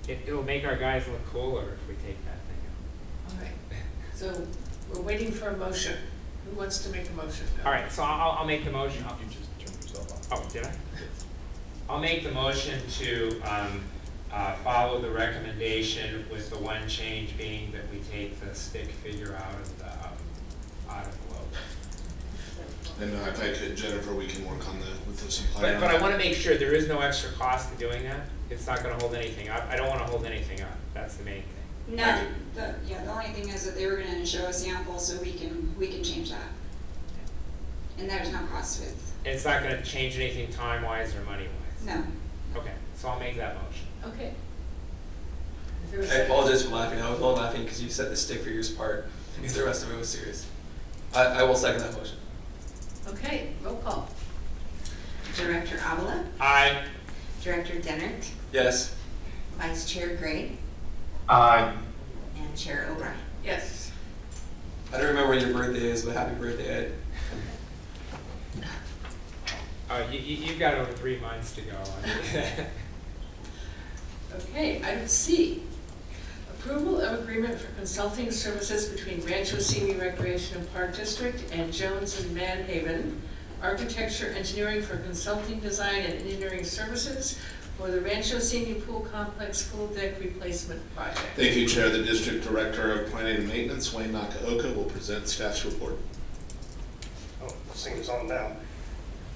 It'll make our guys look cooler if we take that thing out. All right, so we're waiting for a motion. Who wants to make a motion? All right, so I'll make the motion. You just turned yourself off. Oh, did I? I'll make the motion to follow the recommendation with the one change being that we take the stick figure out of the logo. And if I could, Jennifer, we can work on with the supplier. But I want to make sure there is no extra cost to doing that. It's not going to hold anything up. I don't want to hold anything up. That's the main thing. No, the only thing is that they were going to show a sample, so we can change that. And there's no cost with. And it's not going to change anything time-wise or money-wise? No. Okay, so I'll make that motion. Okay. I apologize for laughing. I was only laughing because you said the stick figures part. I knew the rest of it was serious. I will second that motion. Okay, roll call. Director Avila? Aye. Director Dennert? Yes. Vice Chair Gray? Aye. And Chair O'Brien? Yes. I don't remember when your birthday is, but happy birthday, Ed. You've got over 3 months to go. Okay, item C. Approval of agreement for consulting services between Rancho Simi Recreation and Park District and Jones and Manhaven Architecture Engineering for consulting design and engineering services for the Rancho Simi Pool Complex pool deck replacement project. Thank you, Chair. The District Director of Planning and Maintenance, Wayne Nakaoka, will present staff's report. Oh, this thing is on now.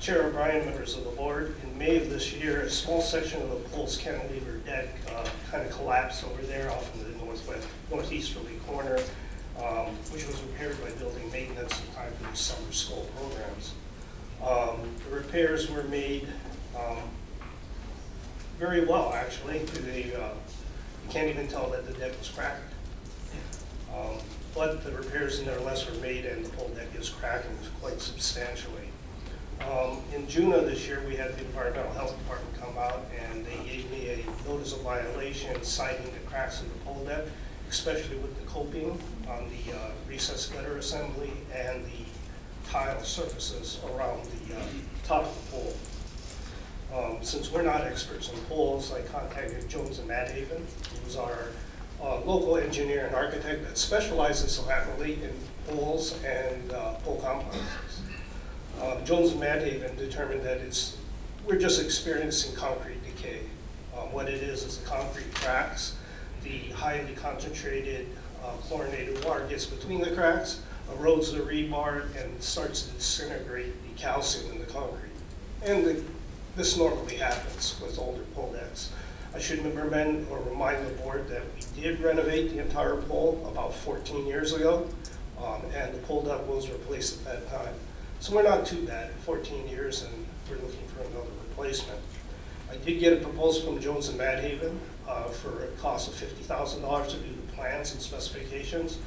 Chair O'Brien, members of the board, in May of this year, a small section of the pool's cantilever deck kind of collapsed over there off in the northeasterly corner, which was repaired by building maintenance in time for the summer school programs. The repairs were made very well, actually. You can't even tell that the deck was cracked. But the repairs nevertheless were made, and the pool deck is cracking quite substantially. In June of this year, we had the Environmental Health Department come out, and they gave me a notice of violation citing the cracks in the pool deck, especially with the coping on the recessed gutter assembly and the tile surfaces around the top of the pool. Since we're not experts in pools, I contacted Jones and Madhaven, who's our local engineer and architect that specializes laterally in pools and pool complexes. Jones and Madhaven determined that we're just experiencing concrete decay. What it is the concrete cracks, the highly concentrated Chlorinated water gets between the cracks, erodes the rebar, and starts to disintegrate the calcium in the concrete. And this normally happens with older pole decks. I should remind the board that we did renovate the entire pole about 14 years ago, and the pole deck was replaced at that time. So we're not too bad, 14 years, and we're looking for another replacement. I did get a proposal from Jones and Madhaven for a cost of $50,000 to do the plans and specifications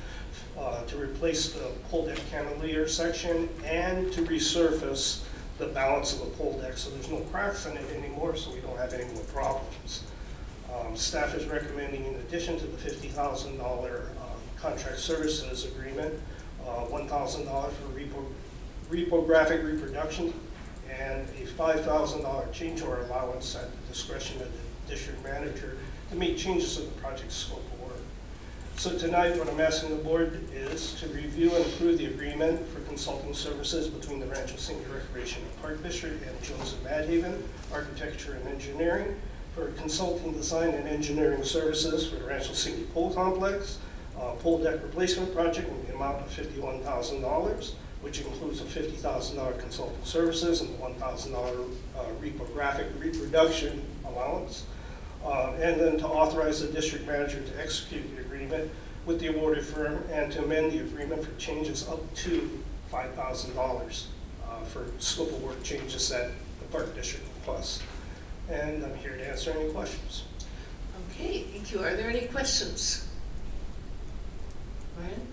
to replace the pole deck cantilever section and to resurface the balance of the pole deck so there's no cracks in it anymore, so we don't have any more problems. Staff is recommending, in addition to the $50,000 contract services agreement, $1,000 for reprographic reproduction and a $5,000 change order allowance at the discretion of the district manager to make changes in the project scope of work. So tonight, what I'm asking the board is to review and approve the agreement for consulting services between the Rancho Senior Recreation and Park District and Jones and Madhaven Architecture and Engineering for consulting design and engineering services for the Rancho Senior Pole Complex, pole deck replacement project in the amount of $51,000, which includes a $50,000 consulting services and $1,000 reprographic reproduction allowance. And then to authorize the district manager to execute the agreement with the awarded firm and to amend the agreement for changes up to $5,000 for scope of work changes that the Park District requests. And I'm here to answer any questions. Okay, thank you. Are there any questions? Brian?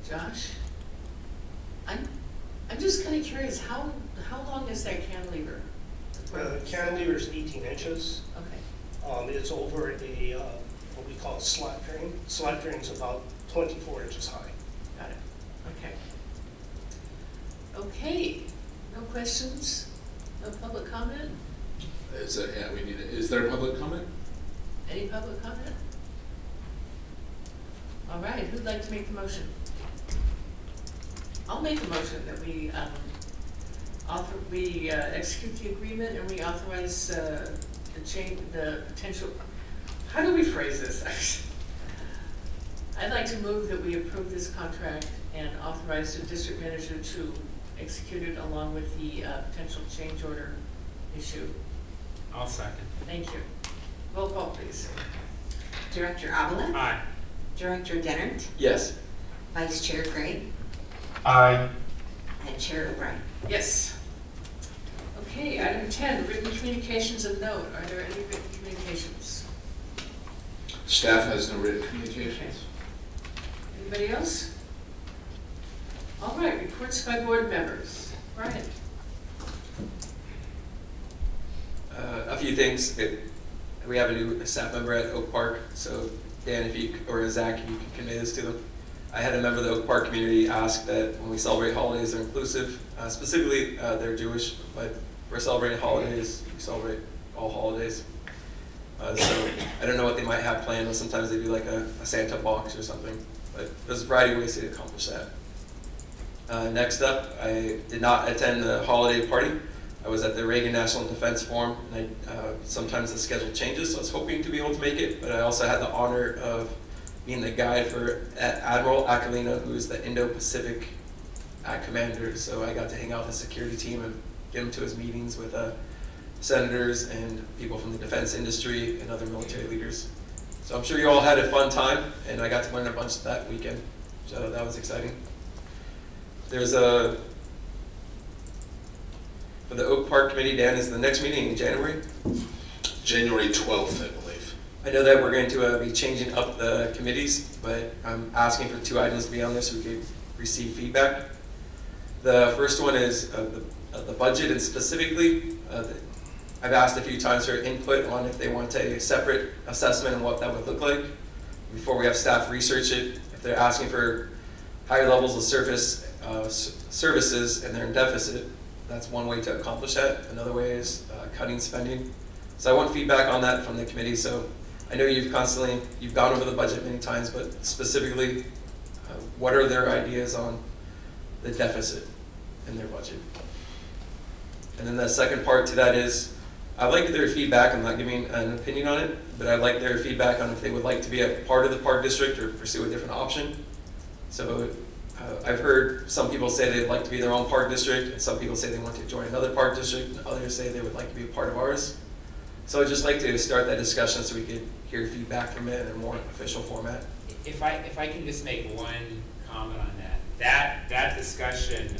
Josh? I'm just kind of curious, how long is that cantilever? The cantilever is 18 inches. Okay. It's over a what we call a slot drain. Slot drain is about 24 inches high. Got it. Okay. Okay. No questions? No public comment? Is there public comment? Any public comment? All right. Who'd like to make the motion? I'll make a motion that we execute the agreement and we authorize the potential. How do we phrase this? I'd like to move that we approve this contract and authorize the district manager to execute it along with the potential change order issue. I'll second. Thank you. Roll call, please. Director Avila? Aye. Director Dennert? Yes. Vice Chair Gray? Aye. And Chair O'Brien? Yes. Okay, item 10, written communications of note. Are there any written communications? Staff has no written communications. Anybody else? All right, reports by board members. Brian? A few things. We have a new staff member at Oak Park, so Dan, or Zach, you can convey this to them. I had a member of the Oak Park community ask that when we celebrate holidays, they're inclusive. Specifically, they're Jewish, but we're celebrating holidays. We celebrate all holidays. So I don't know what they might have planned. Sometimes they do like a Santa box or something. But there's a variety of ways to accomplish that. Next up, I did not attend the holiday party. I was at the Reagan National Defense Forum, and sometimes the schedule changes, so I was hoping to be able to make it, but I also had the honor of being the guide for Admiral Aquilino, who is the Indo-Pacific commander, so I got to hang out with the security team and get him to his meetings with senators and people from the defense industry and other military leaders. So I'm sure you all had a fun time, and I got to learn a bunch that weekend, so that was exciting. There's for the Oak Park Committee, Dan, is the next meeting in January? January 12th, I believe. I know that we're going to be changing up the committees, but I'm asking for 2 items to be on there so we could receive feedback. The first one is the budget, and specifically, I've asked a few times for input on if they want a separate assessment and what that would look like before we have staff research it. If they're asking for higher levels of services and they're in deficit, that's one way to accomplish that. Another way is cutting spending. So I want feedback on that from the committee. So I know you've gone over the budget many times, but specifically, what are their ideas on the deficit in their budget? And then the second part to that is, I'd like their feedback. I'm not giving an opinion on it, but I'd like their feedback on if they would like to be a part of the park district or pursue a different option. So I've heard some people say they'd like to be their own park district, and some people say they want to join another park district, and others say they would like to be a part of ours. So I'd just like to start that discussion so we could hear feedback from it in a more official format. If I can just make one comment on that. That discussion,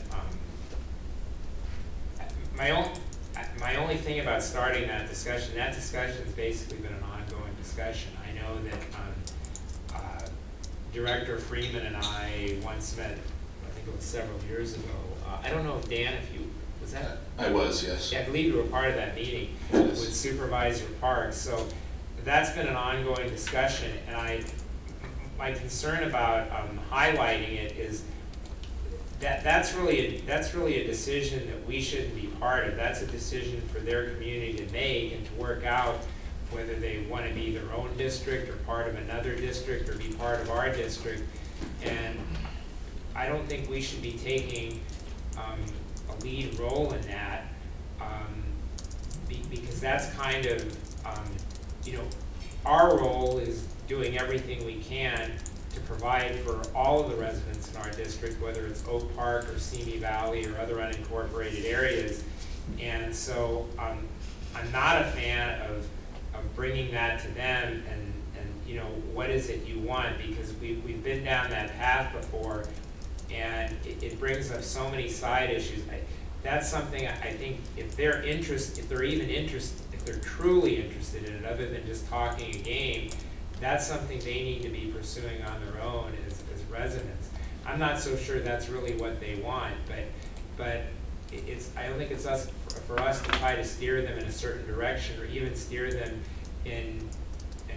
my only thing about starting that discussion has basically been an ongoing discussion. I know that Director Freeman and I once met, I think it was several years ago. I don't know if Dan, was that? I was, yes. Yeah, I believe you were part of that meeting Yes. with Supervisor Parks. So that's been an ongoing discussion, and my concern about highlighting it is that's really a decision that we shouldn't be part of. That's a decision for their community to make and to work out whether they want to be their own district or part of another district or be part of our district. And I don't think we should be taking a lead role in that because that's kind of, our role is doing everything we can to provide for all of the residents in our district, whether it's Oak Park or Simi Valley or other unincorporated areas. And so I'm not a fan of bringing that to them and what is it you want, because we've been down that path before, and it brings up so many side issues. That's something I think if they're truly interested in it, other than just talking a game, that's something they need to be pursuing on their own as residents. I'm not so sure that's really what they want, but I don't think it's for us to try to steer them in a certain direction or even steer them in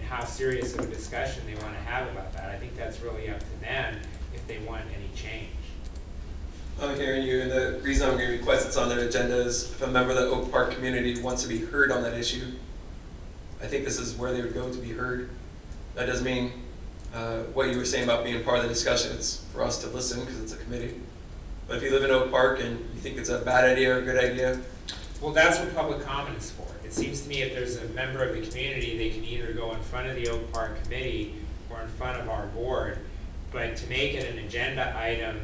how serious of a discussion they want to have about that. I think that's really up to them if they want any change. I'm hearing you, and the reason I'm going to request it's on their agenda is if a member of the Oak Park community wants to be heard on that issue, I think this is where they would go to be heard. That doesn't mean what you were saying about being part of the discussion. It's for us to listen because it's a committee. But if you live in Oak Park and you think it's a bad idea or a good idea, well, that's what public comment is for. It seems to me if there's a member of the community, they can either go in front of the Oak Park Committee or in front of our board. But to make it an agenda item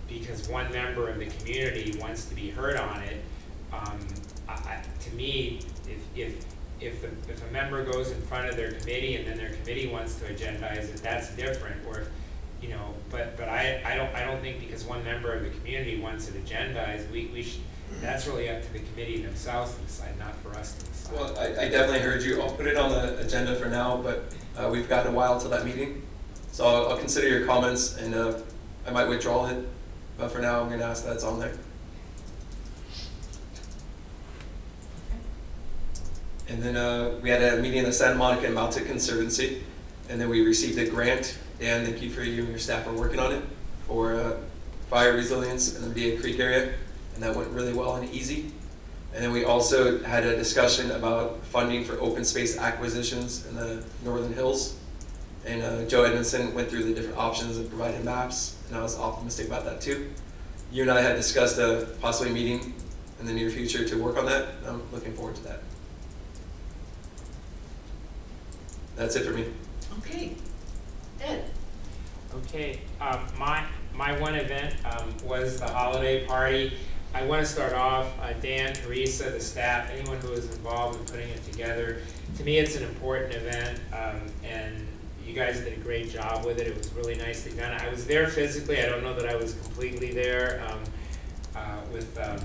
because one member of the community wants to be heard on it, to me, if a member goes in front of their committee and then their committee wants to agendize it, that's different. Or, but I don't think because one member of the community wants it agendized, we should. That's really up to the committee themselves to decide, not for us to decide. well, I definitely heard you. I'll put it on the agenda for now, but we've got a while till that meeting. So I'll consider your comments, and I might withdraw it. But for now, I'm going to ask that it's on there. And then we had a meeting in the Santa Monica Mountain Conservancy, and then we received a grant. Dan, thank you for you and your staff are working on it for fire resilience in the Via Creek area, and that went really well and easy. And then we also had a discussion about funding for open space acquisitions in the Northern Hills. And Joe Edmondson went through the different options and provided maps, and I was optimistic about that too. You and I had discussed a possibly meeting in the near future to work on that. I'm looking forward to that. That's it for me. Okay. Ed? Okay, my one event was the holiday party. I want to start off, Dan, Teresa, the staff, anyone who was involved in putting it together. To me, it's an important event, and you guys did a great job with it. It was really nicely done. I was there physically. I don't know that I was completely there with it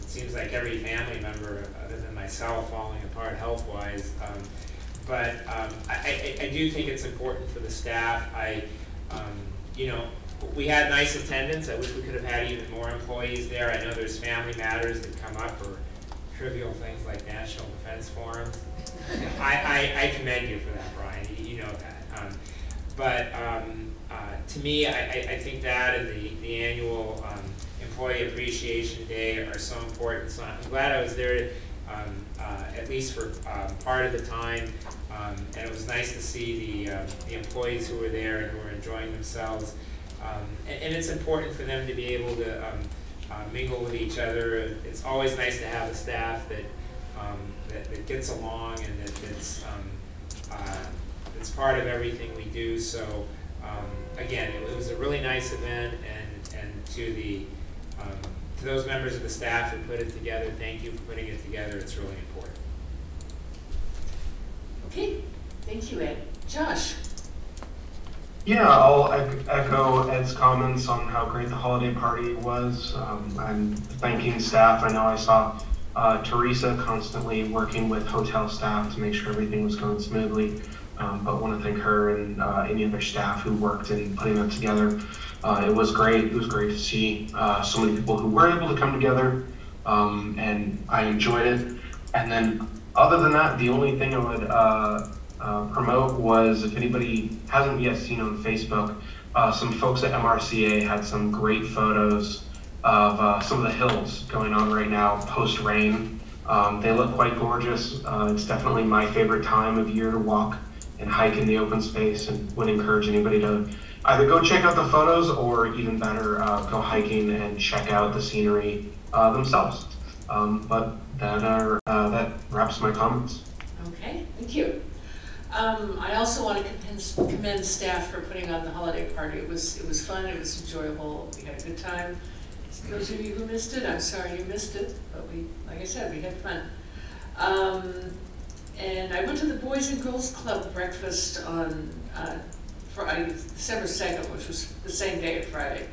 seems like every family member other than myself falling apart health-wise. But I do think it's important for the staff. We had nice attendance. I wish we could have had even more employees there. I know there's family matters that come up or trivial things like national defense forums. I commend you for that, Brian. You know that. To me, I think that and the annual Employee Appreciation Day are so important. So I'm glad I was there at least for part of the time. And it was nice to see the employees who were there and who were enjoying themselves. And it's important for them to be able to mingle with each other. It's always nice to have a staff that that gets along and that's part of everything we do. So again, it was a really nice event, and to those members of the staff who put it together, thank you for putting it together. It's really important. Okay, thank you, Ed. Josh. Yeah, I'll echo Ed's comments on how great the holiday party was. I'm thanking staff. I know I saw Teresa constantly working with hotel staff to make sure everything was going smoothly, but want to thank her and any other staff who worked in putting that together. It was great. It was great to see so many people who were able to come together, and I enjoyed it. And then other than that, the only thing I would promote was, if anybody hasn't yet seen on Facebook, some folks at MRCA had some great photos of some of the hills going on right now post-rain. They look quite gorgeous. It's definitely my favorite time of year to walk and hike in the open space, and would encourage anybody to either go check out the photos or, even better, go hiking and check out the scenery themselves. But that wraps my comments. Okay, thank you. I also want to commend staff for putting on the holiday party. It was fun, it was enjoyable, we had a good time. Those of you who missed it, I'm sorry you missed it, but like I said, we had fun. And I went to the Boys and Girls Club breakfast on Friday, December 2nd, which was the same day of Friday.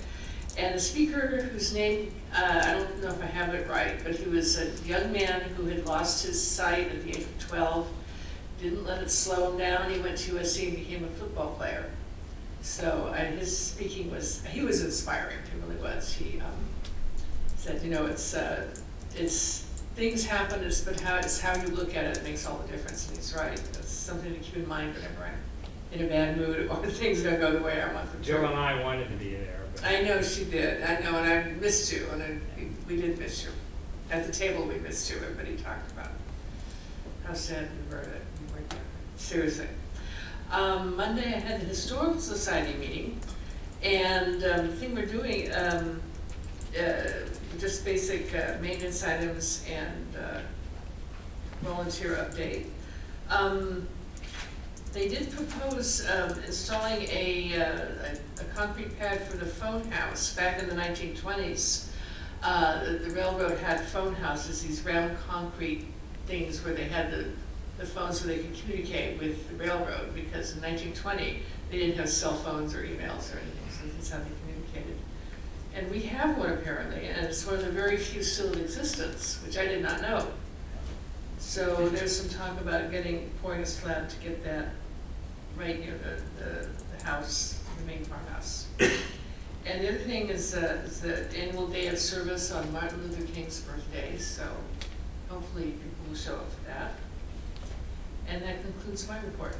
And the speaker, whose name, I don't know if I have it right, but he was a young man who had lost his sight at the age of 12. Didn't let it slow him down. He went to USC and became a football player. So his speaking he was inspiring. He really was. He said, you know, it's things happen, but how you look at it makes all the difference. And he's right. That's something to keep in mind whenever I'm in a bad mood or things don't go the way I want them to. Jill and I wanted to be there. But I know she did. I know, and I missed you, and we did miss you. At the table, we missed you. Everybody talked about how sad we were that you weren't there. Seriously. Monday, I had the Historical Society meeting, and the thing we're doing, just basic maintenance items and volunteer update. They did propose installing a concrete pad for the phone house. Back in the 1920s, the railroad had phone houses, these round concrete things where they had the phones where they could communicate with the railroad, because in 1920 they didn't have cell phones or emails or anything, so this is how they communicated. And we have one apparently, and it's one of the very few still in existence, which I did not know. So there's some talk about pouring a slab to get that right near the house, the main farmhouse. And the other thing is the annual day of service on Martin Luther King's birthday, so hopefully people will show up for that. And that concludes my report.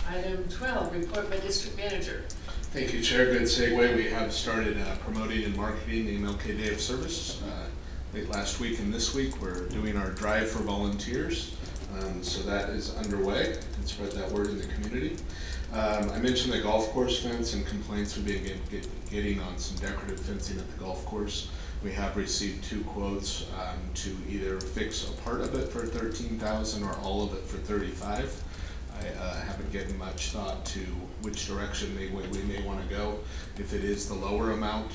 Item 12, report by district manager. Thank you, Chair. Good segue. We have started promoting and marketing the MLK Day of Service. Late last week and this week, we're doing our drive for volunteers. So that is underway, and spread that word in the community. I mentioned the golf course fence and complaints we've been getting on some decorative fencing at the golf course. We have received 2 quotes to either fix a part of it for $13,000 or all of it for $35,000. I haven't given much thought to which direction we may want to go. If it is the lower amount,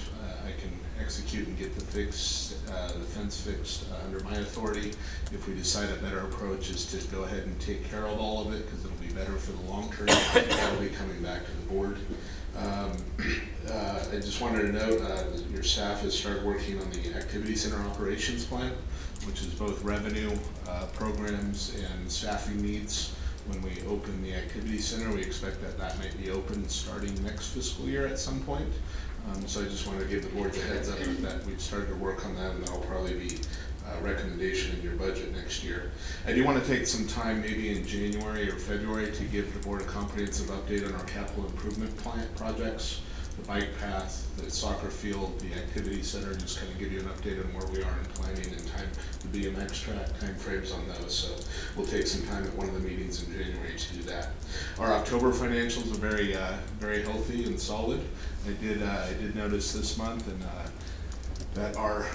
I can execute and get the fence fixed under my authority. If we decide a better approach is to go ahead and take care of all of it, because it'll be better for the long term, that'll be coming back to the board. I just wanted to note your staff has started working on the Activity Center operations plan, which is both revenue programs and staffing needs. When we open the Activity Center, we expect that might be open starting next fiscal year at some point. So I just wanted to give the board a heads up that we've started to work on that, and that'll probably be a recommendation in your budget next year. I do want to take some time, maybe in January or February, to give the board a comprehensive update on our capital improvement projects. the bike path, the soccer field, the activity center, just kind of give you an update on where we are in planning and time, the BMX track, time frames on those. So we'll take some time at one of the meetings in January to do that. Our October financials are very, very healthy and solid. I did notice this month that our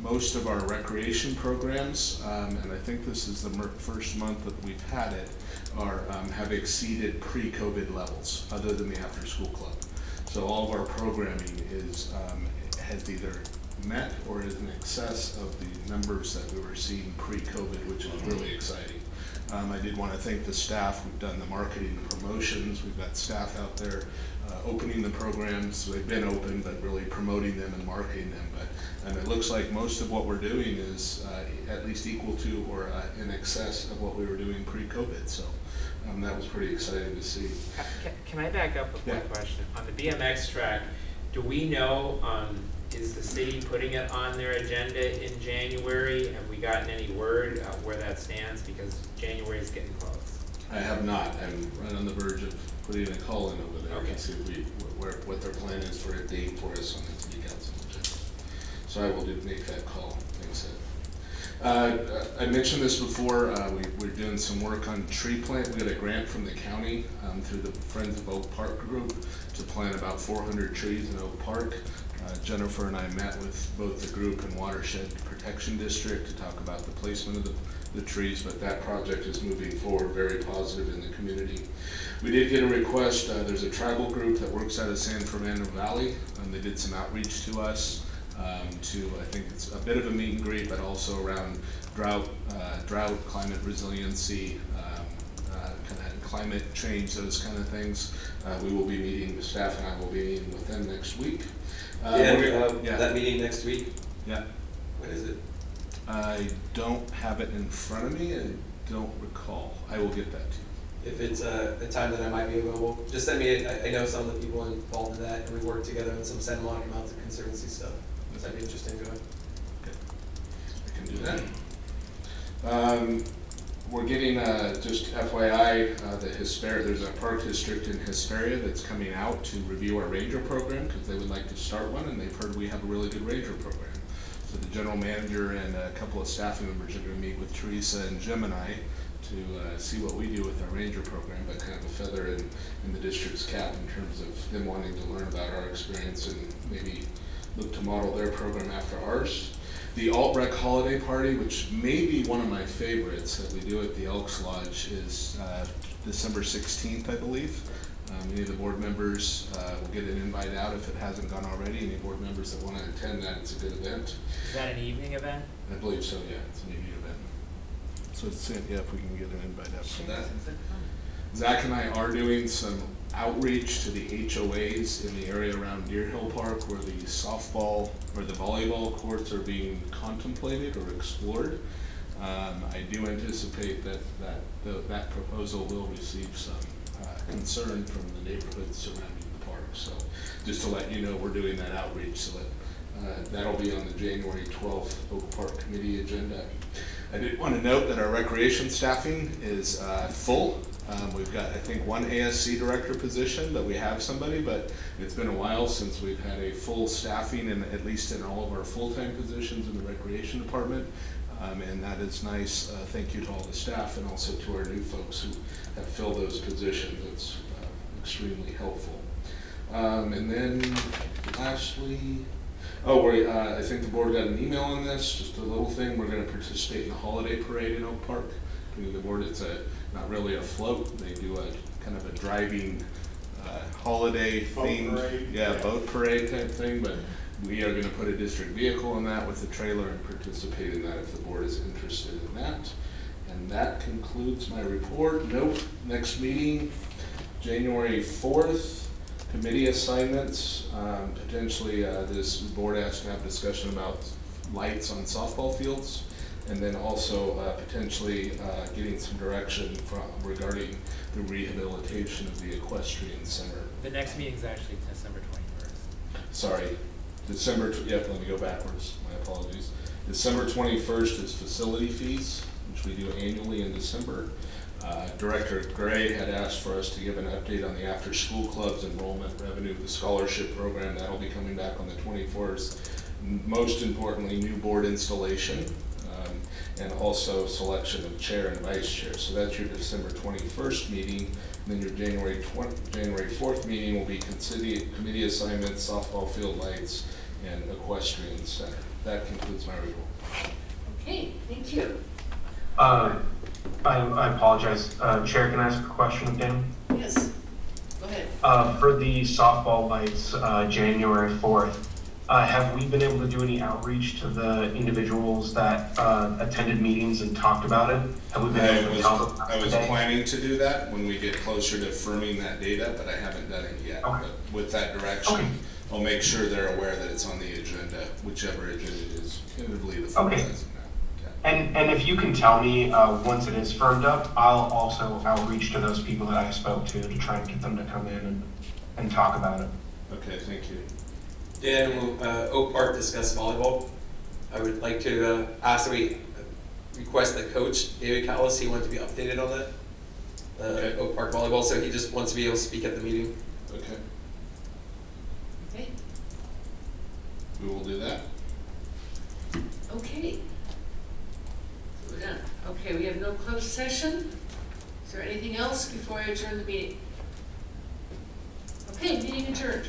most of our recreation programs, and I think this is the first month that we've had it, have exceeded pre-COVID levels, other than the after-school club. So all of our programming has either met or is in excess of the numbers that we were seeing pre-COVID, which is really exciting. I did want to thank the staff. We've done the marketing and promotions. We've got staff out there opening the programs. They've been open, but really promoting them and marketing them. But it looks like most of what we're doing is at least equal to or in excess of what we were doing pre-COVID. So that was pretty exciting to see. Can I back up with one question? On the BMX track, do we know, is the city putting it on their agenda in January? Have we gotten any word where that stands? Because January is getting close. I have not. I'm right on the verge of putting a call in over there to see what their plan is for a date for us on the city council. So I will make that call. Thanks, Ed. I mentioned this before. We're doing some work on tree plant. We got a grant from the county through the Friends of Oak Park group to plant about 400 trees in Oak Park. Jennifer and I met with both the group and Watershed Protection District to talk about the placement of the trees, but that project is moving forward very positive in the community. We did get a request. There's a tribal group that works out of San Fernando Valley. They did some outreach to us I think it's a bit of a meet and greet, but also around drought, climate resiliency, kind of climate change, those kind of things. We will be meeting, the staff and I will be meeting with them next week. That meeting next week? Yeah. When is it? I don't have it in front of me. I don't recall. I will get that to you. If it's a time that I might be available, just send me. I know some of the people involved in that, and we work together on some San Monica Mountain Conservancy stuff. So that'd be interesting to go. Okay. I can do that. We're getting, just FYI, there's a park district in Hesperia that's coming out to review our ranger program because they would like to start one, and they've heard we have a really good ranger program. So the general manager and a couple of staff members are going to meet with Teresa and Jim and I to see what we do with our ranger program, but kind of a feather in the district's cap in terms of them wanting to learn about our experience and maybe look to model their program after ours. The Alt-Rec holiday party, which may be one of my favorites that we do at the Elks Lodge, is December 16th, I believe. Any of the board members will get an invite out if it hasn't gone already. Any board members that want to attend that, it's a good event. Is that an evening event? I believe so, yeah. It's an evening event. So it's, yeah, if we can get an invite out for that. Zach and I are doing some outreach to the HOAs in the area around Deer Hill Park where the softball or the volleyball courts are being contemplated or explored. I do anticipate that proposal will receive some concern from the neighborhoods surrounding the park. So just to let you know, we're doing that outreach, so that that'll be on the January 12th Oak Park Committee agenda. I did want to note that our recreation staffing is full. We've got, I think, one ASC director position, but we have somebody, but it's been a while since we've had a full staffing, and at least in all of our full-time positions in the recreation department. And that is nice. Thank you to all the staff and also to our new folks who have filled those positions. It's extremely helpful. And then lastly, I think the board got an email on this, just a little thing. We're going to participate in the holiday parade in Oak Park. The board, it's not really a float. They do a kind of a driving holiday theme, boat parade type thing, but we are going to put a district vehicle in that with a trailer and participate in that if the board is interested in that. And that concludes my report. Note, next meeting, January 4th, committee assignments. Potentially this board has to have discussion about lights on softball fields, and then also potentially getting some direction regarding the rehabilitation of the equestrian center. The next meeting is actually December 21st. Sorry. Let me go backwards, my apologies. December 21st is facility fees, which we do annually in December. Director Gray had asked for us to give an update on the after-school clubs enrollment revenue, the scholarship program. That'll be coming back on the 24th. Most importantly, new board installation, and also selection of chair and vice chair. So that's your December 21st meeting. And then your January 4th meeting will be committee assignments, softball field lights, and equestrian center. That concludes my report. Okay, thank you. I apologize. Chair, can I ask a question of Dan? Yes, go ahead. For the softball lights, January 4th, have we been able to do any outreach to the individuals that attended meetings and talked about it? Have we been able to tell them? I was planning to do that when we get closer to firming that data, but I haven't done it yet. Okay. But with that direction, I'll make sure they're aware that it's on the agenda, whichever agenda it is, tentatively the 4th. Okay. And if you can tell me once it is firmed up, I'll also outreach to those people that I spoke to try and get them to come in and talk about it. Okay, thank you. Dan, Oak Park discussed volleyball. I would like to ask that we request that Coach David Callis, he wanted to be updated on that. Okay. Oak Park volleyball, so he just wants to be able to speak at the meeting. Okay. Okay. We will do that. Okay. So we're done. Okay, we have no closed session. Is there anything else before I adjourn the meeting? Okay, meeting adjourned.